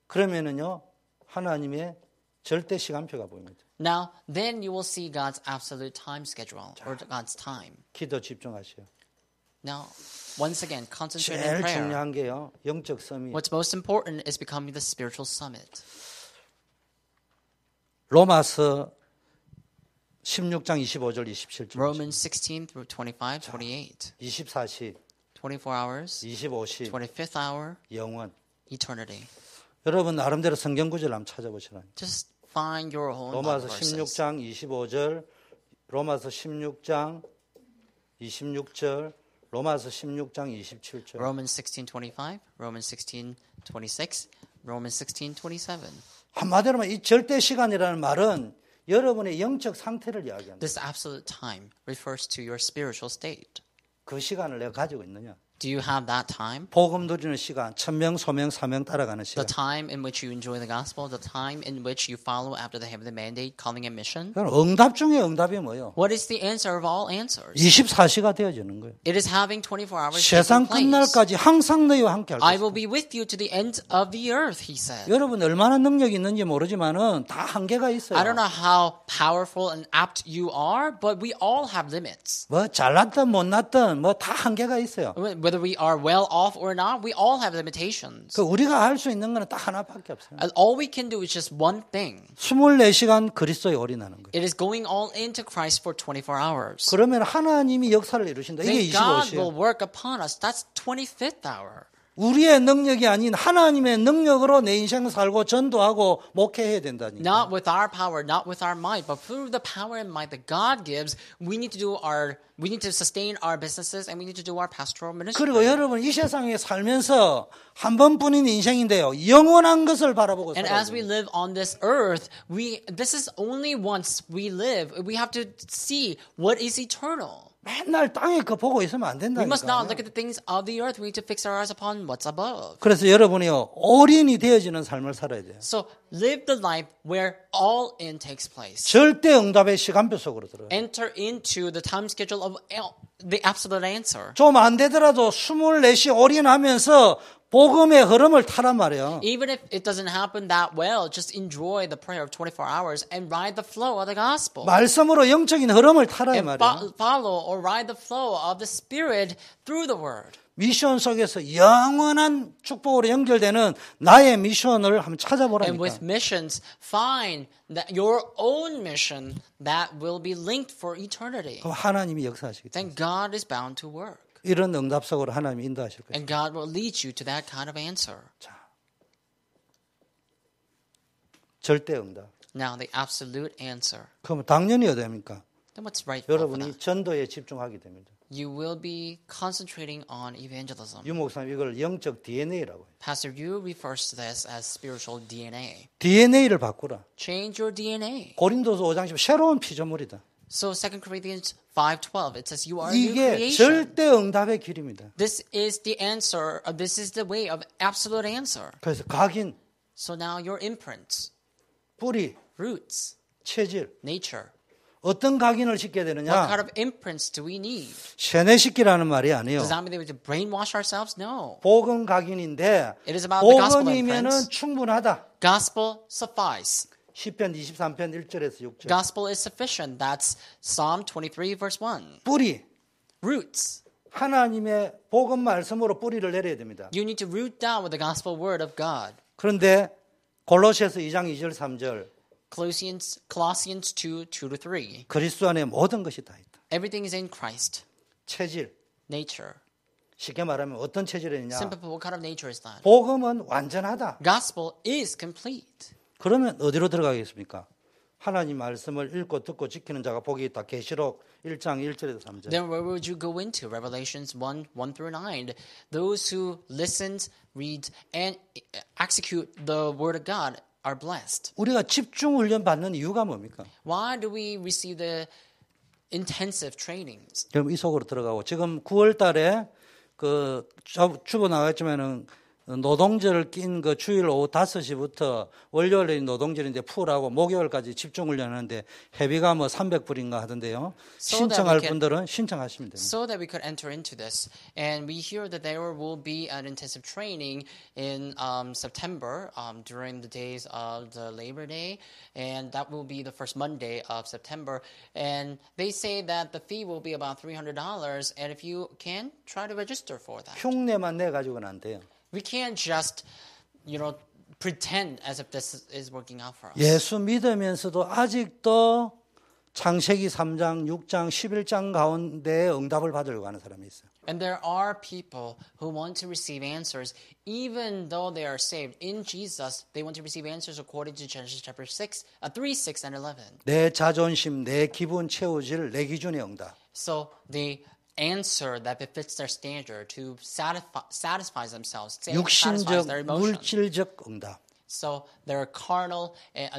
그러면은요 하나님의 절대 시간표가 보입니다. Now, then you will see God's absolute time schedule, or God's time. 기도 집중하시오. Now, once again, concentrate in 제일 prayer. 중요한 게요 영적 섬이 What's most important is becoming the spiritual summit. 로마서 16장 25절 27절 Romans 16 through 25, 28. 24시 24 hours, 25시 25th hour, 영원. eternity. 여러분 나름대로 성경 구절 한번 찾아보시라. Just find your own 로마서 verses. 16장 25절, 로마서 16장 26절, 로마서 16장 27절. Romans 16:25, Romans 16:26, Romans 16:27. 한마디로 말하면 이 절대 시간이라는 말은 여러분의 영적 상태를 이야기합니다. This absolute time refers to your spiritual state. 그 시간을 내가 가지고 있느냐? Do you have that time? 복음 누리는 시간, 1000명, 소명, 사명 따라가는 The 시간. time in which you enjoy the gospel, the time in which you follow after the heavenly mandate, calling and mission. 그럼 응답 중에 응답이 뭐예요? What is the answer of all answers? 24시가 되어지는 거예요. It is having 24 hours 세상 taking place. 끝날까지 항상 너희와 함께 할 I 것이다. will be with you to the end of the earth, he said. 여러분 얼마나 능력이 있는지 모르지만은 다 한계가 있어요. I don't know how powerful and apt you are, but we all have limits. 뭐 잘났든 못났든 뭐 다 한계가 있어요. Whether we are well off or not, we all have limitations. 그 우리가 할 수 있는 거는 딱 하나밖에 없어요. And all we can do is just one thing. 24시간 그리스도에 올인하는 거예요. It is going all into Christ for 24 hours. 그러면 하나님이 역사를 이루신다. 이게 Then God will 25시예요. work upon us. That's 25th hour. 우리의 능력이 아닌 하나님의 능력으로 내 인생 살고 전도하고 목회해야 된다니까. Not with our power, not with our might, but through the power and might that God gives, we need to sustain our businesses and we need to do our pastoral ministry. 그리고 여러분 이 세상에 살면서 한 번뿐인 인생인데요. 영원한 것을 바라보고 And 살아야 as we 돼요. live on this earth, this is only once we live. We have to see what is eternal. 맨날 땅에 그 보고 있으면 안 We must not look 된다니까. at the things of the earth. We need to fix our eyes upon what's above. 그래서 여러분이요. 올인이 되어지는 삶을 살아야 돼요. So live the life where all in takes place. 절대 응답의 시간표 속으로 들어요. Enter into the time schedule of the absolute answer. 좀 안 되더라도 24시 올인하면서 복음의 흐름을 타란 말이에요. Even if it doesn't happen that well, just enjoy the prayer of 24 hours and ride the flow of the gospel. 말씀으로 영적인 흐름을 타라 이 And 말이에요. follow or ride the flow of the Spirit through the Word. 미션 속에서 영원한 축복으로 연결되는 나의 미션을 한번 And 찾아보라니까. with missions, find that your own mission that will be linked for eternity. 그럼 하나님이 역사하시기 때문에 Then God is bound to work. 이런 응답 속으로 하나님이 인도하실 거예요. And God will lead you to that kind of answer. 절대 응답. Now, the absolute answer. 그럼 당연히 어디야 됩니까? Then what's right for 여러분이 that? 전도에 집중하게 됩니다. You will be concentrating on evangelism. 유 목사님 이걸 영적 DNA라고 해요. Pastor Yu refers to this as spiritual DNA. DNA를 바꾸라. Change your DNA. 고린도서 5장 10 새로운 피조물이다. So 2 Corinthians 5:12 it says you are a new 이게 creation. 절대 응답의 길입니다. This is the answer. This is the way of absolute answer. 그래서 각인, So now your imprints, 뿌리, roots, 체질. nature. 어떤 각인을 싣게 What 되느냐? kind of imprints do we need? 세뇌시키라는 말이 아니에요. Does that mean that we have to brainwash ourselves? No. 복음 각인인데 It is about the gospel 복음이면은 imprints. 충분하다. Gospel suffice. 시편 23편 1절에서 6절. Gospel is sufficient. That's Psalm 23 verse 1. 뿌리. Roots. 하나님의 복음 말씀으로 뿌리를 내려야 됩니다. You need to root down with the gospel word of God. 그런데 골로새서 2장 2절 3절 Colossians 2:2-3. 그리스도 안에 모든 것이 다 있다. Everything is in Christ. 체질. Nature. 쉽게 말하면 어떤 체질이냐? Simple, what kind of nature is that? 복음은 완전하다. Gospel is complete. 그러면 어디로 들어가겠습니까? 하나님 말씀을 읽고 듣고 지키는 자가 복이 있다. 계시록 1장 1절에서 3절. Then where would you go into? Revelations 1:1-9. Those who listen, read, and execute the word of God are blessed. 우리가 집중 훈련 받는 이유가 뭡니까? Why do we receive the intensive trainings? 그럼 이 속으로 들어가고 지금 9월 달에 그 주보 나갔지만은 노동절을 낀 그 주일 오후 5시부터 월요일에 노동절인데 풀하고 목요일까지 집중 훈련하는데 회비가 뭐 300불인가 하던데요. 신청할 분들은 신청하시면 됩니다. So that we could enter into this. And we hear that there will be an intensive training in September during the days of the Labor Day. And that will be the first Monday of September. And they say that the fee will be about $300. And if you can, try to register for that. 흉내만 내가지고는 안 돼요. We can't just, pretend as if this is working out for us. 예수 믿으면서도 아직도 창세기 3장, 6장, 11장 가운데 응답을 받으려고 하는 사람이 있어요. And there are people who want to receive answers, even though they are saved in Jesus. They want to receive answers according to Genesis chapter 3, 6, and 11. 내 자존심, 내 기분 채워질 내 기준의 응답. So the answer that befits their standard to satisfy themselves, satisfies 육신적, their emotions. 물질적 응답. So their carnal,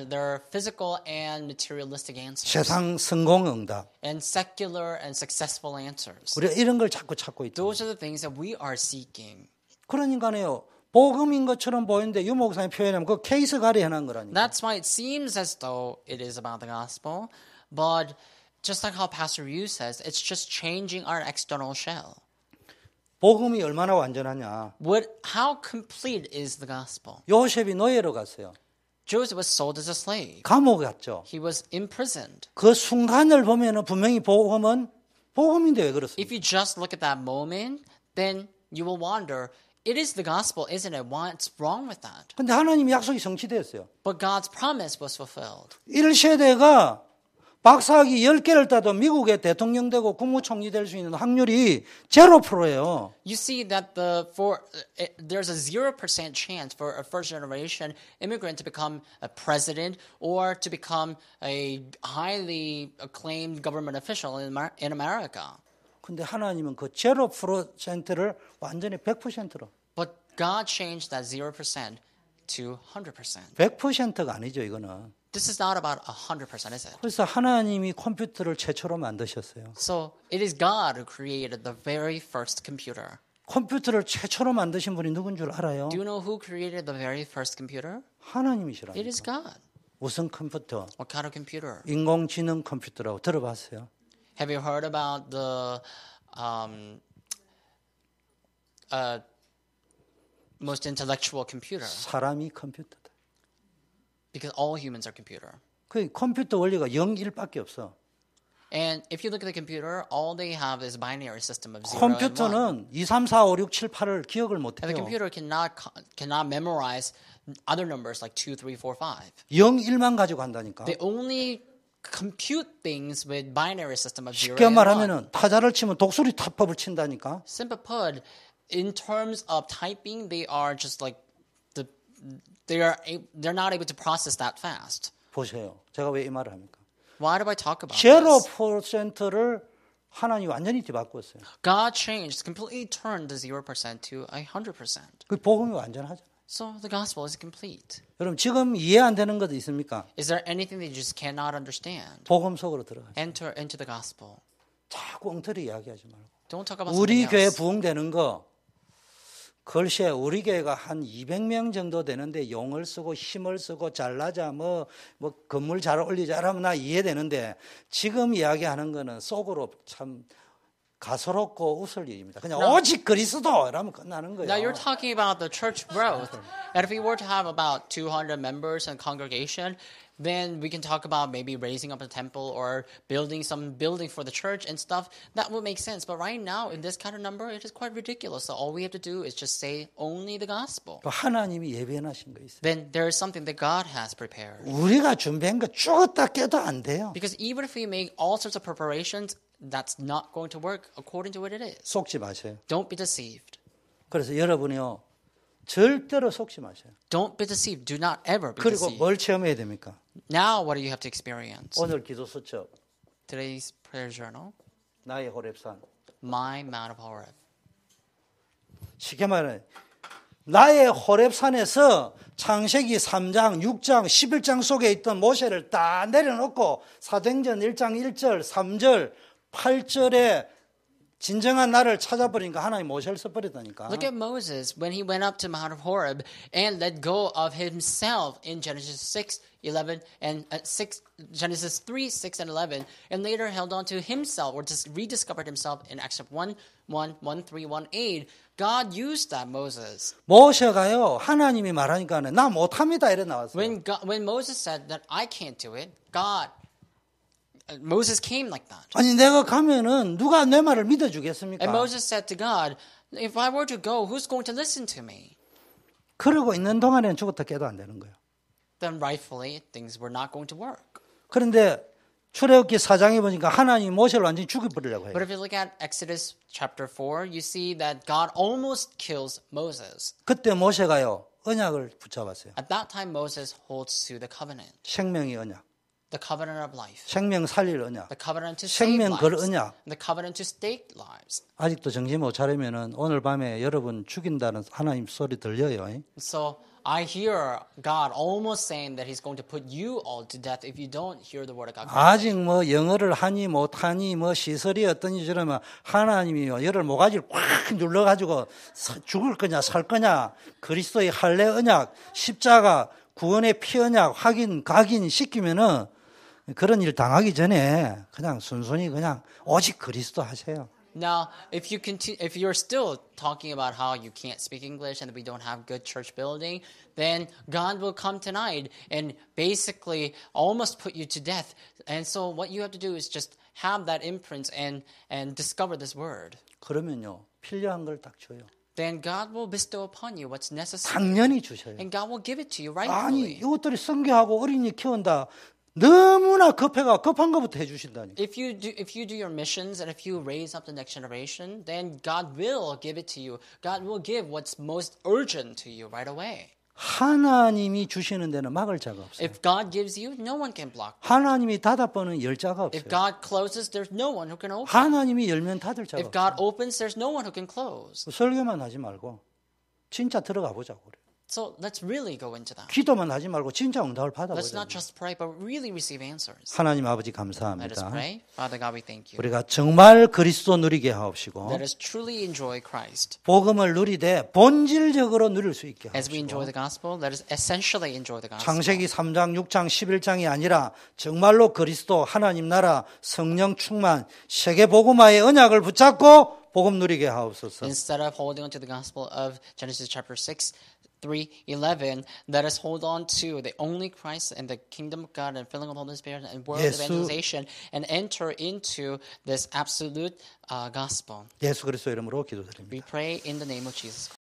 their physical and materialistic answers. 세상 성공 응답. And secular and successful answers. 우리가 이런 걸 자꾸 찾고 있다. Those are the things that we are seeking. 그러니까요. 복음인 것처럼 보이는데 유 목사님 표현하면 그 케이스 가리 해놓은 거라니까. That's why it seems as though it is about the gospel, but just like how Pastor Yu says, it's just changing our external shell. 복음이 얼마나 완전하냐. How complete is the gospel? 요셉이 노예로 갔어요. Joseph was sold as a slave. 감옥에 갔죠. He was imprisoned. 그 순간을 보면은 분명히 복음은 복음인데 왜 그렇습니까? If you just look at that moment, then you will wonder, it is the gospel, isn't it? What's wrong with that? 근데 하나님의 약속이 성취됐어요. But God's promise was fulfilled. 1세대가 박사학위 10개를 따도 미국의 대통령 되고 국무총리 될 수 있는 확률이 0%예요. You see that there's a 0% chance for a first generation immigrant to become a president or to become a highly acclaimed government official in America. 근데 하나님은 그 0%를 완전히 100%로. But God changed that 0% to 100%. 100%가 아니죠, 이거는. This is not about 100%, is it? 그래서 하나님이 컴퓨터를 최초로 만드셨어요. So it is God who created the very first computer. 컴퓨터를 최초로 만드신 분이 누군 줄 알아요? Do you know who created the very first computer? 하나님이시라니까. It is God. 무슨 컴퓨터? What kind of computer? 인공지능 컴퓨터라고 들어봤어요? Have you heard about the most intellectual computer? 사람이 컴퓨터다. Because all humans are computer. 그 컴퓨터 원리가 0, 1밖에 없어. And if you look at the computer, all they have is a binary system of 0 and 1. 컴퓨터는 2, 3, 4, 5, 6, 7, 8을 기억을 못 And the 해요. computer cannot memorize other numbers like 2, 3, 4, 5. 0, 1만 가지고 한다니까. They only compute things with binary system of 0 쉽게 and 1. 말하면은 타자를 치면 독수리 타법을 친다니까. Simply put, in terms of typing, they are just like they're not able to process that fast. 보세요. 제가 왜 이 말을 합니까? Why do I talk about this? 0%를 하나님이 완전히 뒤바꿨어요. God changed, completely turned the 0% to 100%. 그 복음이 완전하잖아요. So the gospel is complete. 여러분 지금 이해 안 되는 것도 있습니까? Is there anything that you just cannot understand? 복음 속으로 들어가세요. Enter into the gospel. 자꾸 엉터리 이야기하지 말고. Don't talk about 우리 something 교회 else. 부흥되는 거 글쎄 우리 교회가 한 200명 정도 되는데 용을 쓰고 힘을 쓰고 잘나자 뭐 건물 잘 올리자 이러면 나 이해되는데 지금 이야기하는 거는 속으로 참 가소롭고 웃을 일입니다. 그냥 오직 그리스도 이러면 끝나는 거예요. Now you're talking about the church growth. And if we were to have about 200 members in congregation, then we can talk about maybe raising up a temple or building some building for the church and stuff. That would make sense. But right now, in this kind of number, it is quite ridiculous. So all we have to do is just say only the gospel. 또 하나님이 예비해놓으신 거 있어요. Then there is something that God has prepared. 우리가 준비한 거 죽었다 깨도 안 돼요. Because even if we make all sorts of preparations, that's not going to work according to what it is. 속지 마세요. Don't be deceived. 그래서 여러분이요. 절대로 속지 마세요. Don't be deceived. Do not ever be 그리고 deceived. 뭘 체험해야 됩니까? Now, what do you have to experience? 오늘 기도 수첩 Today's prayer journal, 나의 호렙산. my Mount of Horeb. 쉽게 말해 나의 호렙산에서 창세기 3장, 6장, 11장 속에 있던 모세를 다 내려놓고 사도행전 1장 1절, 3절, 8절에 진정한 나를 찾아버리니까 하나님 모세를 써버렸다니까. Look at Moses when he went up to Mount of Horeb and let go of himself in Genesis 6, 11, and Genesis 3, 6, and 11, and later held on to himself or just rediscovered himself in Acts 1, 1, 1, 3, 1, 8. God used that Moses. 모세가요 하나님이 말하니까는 나 못합니다 이래 나왔어요. When Moses said that I can't do it, Moses came like that. 아니 내가 가면은 누가 내 말을 믿어주겠습니까? And Moses said to God, if I were to go, who's going to listen to me? 그러고 있는 동안에는 죽었다 깨도 안 되는 거예요. Then rightfully, things were not going to work. 그런데 출애굽기 4장에 보니까 하나님이 모세를 완전히 죽여버리려고 해요. But if you look at Exodus chapter 4, you see that God almost kills Moses. 그때 모세가요 언약을 붙잡았어요. At that time, Moses holds to the covenant. 생명의 언약, The covenant of life. 생명 살릴 언약, The covenant to save 생명 걸 lives. 언약. The covenant to stake lives. 아직도 정신 못 차리면은 오늘 밤에 여러분 죽인다는 하나님 소리 들려요. So I hear God almost saying that He's going to put you all to death if you don't hear the word of God. 아직 뭐 영어를 하니 못하니 뭐 시설이 어떤지 저러면 하나님이 열을 모가지를 꽉 눌러가지고 죽을 거냐 살 거냐 그리스도의 할례 언약 십자가 구원의 피 언약 확인 각인 시키면은 그런 일 당하기 전에 그냥 순순히 그냥 오직 그리스도 하세요. Now, if you're still talking about how you can't speak English and we don't have good church building, then God will come tonight and basically almost put you to death. And so what you have to do is just have that imprint and discover this word. 그러면요 필요한 걸 딱 줘요. Then God will bestow upon you what's necessary. 당연히 주셔요. And God will give it to you 아니 rightfully. 이것들이 성교하고 어린이 키운다. 너무나 급한 것부터 해주신다니. If you do your missions and if you raise up the next generation, then God will give it to you. God will give what's most urgent to you right away. 하나님이 주시는 데는 막을 자가 없어요. If God gives you, no one can block. 하나님이 닫아버는 열 자가 없어요. If God closes, there's no one who can open. 하나님이 열면 닫을 자가 If 없어요. God opens, there's no one who can close. 설교만 하지 말고 진짜 들어가 보자고 그래요. So let's really go into that. 기도만 하지 말고 진짜 응답을 Let's 받아보자. not just pray, but really receive answers. 하나님 아버지 Let us 감사합니다. pray. Father God, we thank you. 우리가 정말 그리스도 누리게 하옵시고 Let us truly enjoy Christ. 복음을 누리되 본질적으로 누릴 수 있게 As we enjoy 하옵시고 the gospel, let us essentially enjoy the gospel. 창세기 3장, 6장, 11장이 아니라 정말로 그리스도 하나님 나라 성령 충만 세계 복음화의 언약을 붙잡고 복음 누리게 하옵소서. Instead of holding on to the gospel of Genesis chapter 6, 3:11, let us hold on to the only Christ and the kingdom of God and filling of the Holy Spirit and world evangelization and enter into this absolute gospel. 예수 그리스도 이름으로 기도드립니다. We pray in the name of Jesus Christ.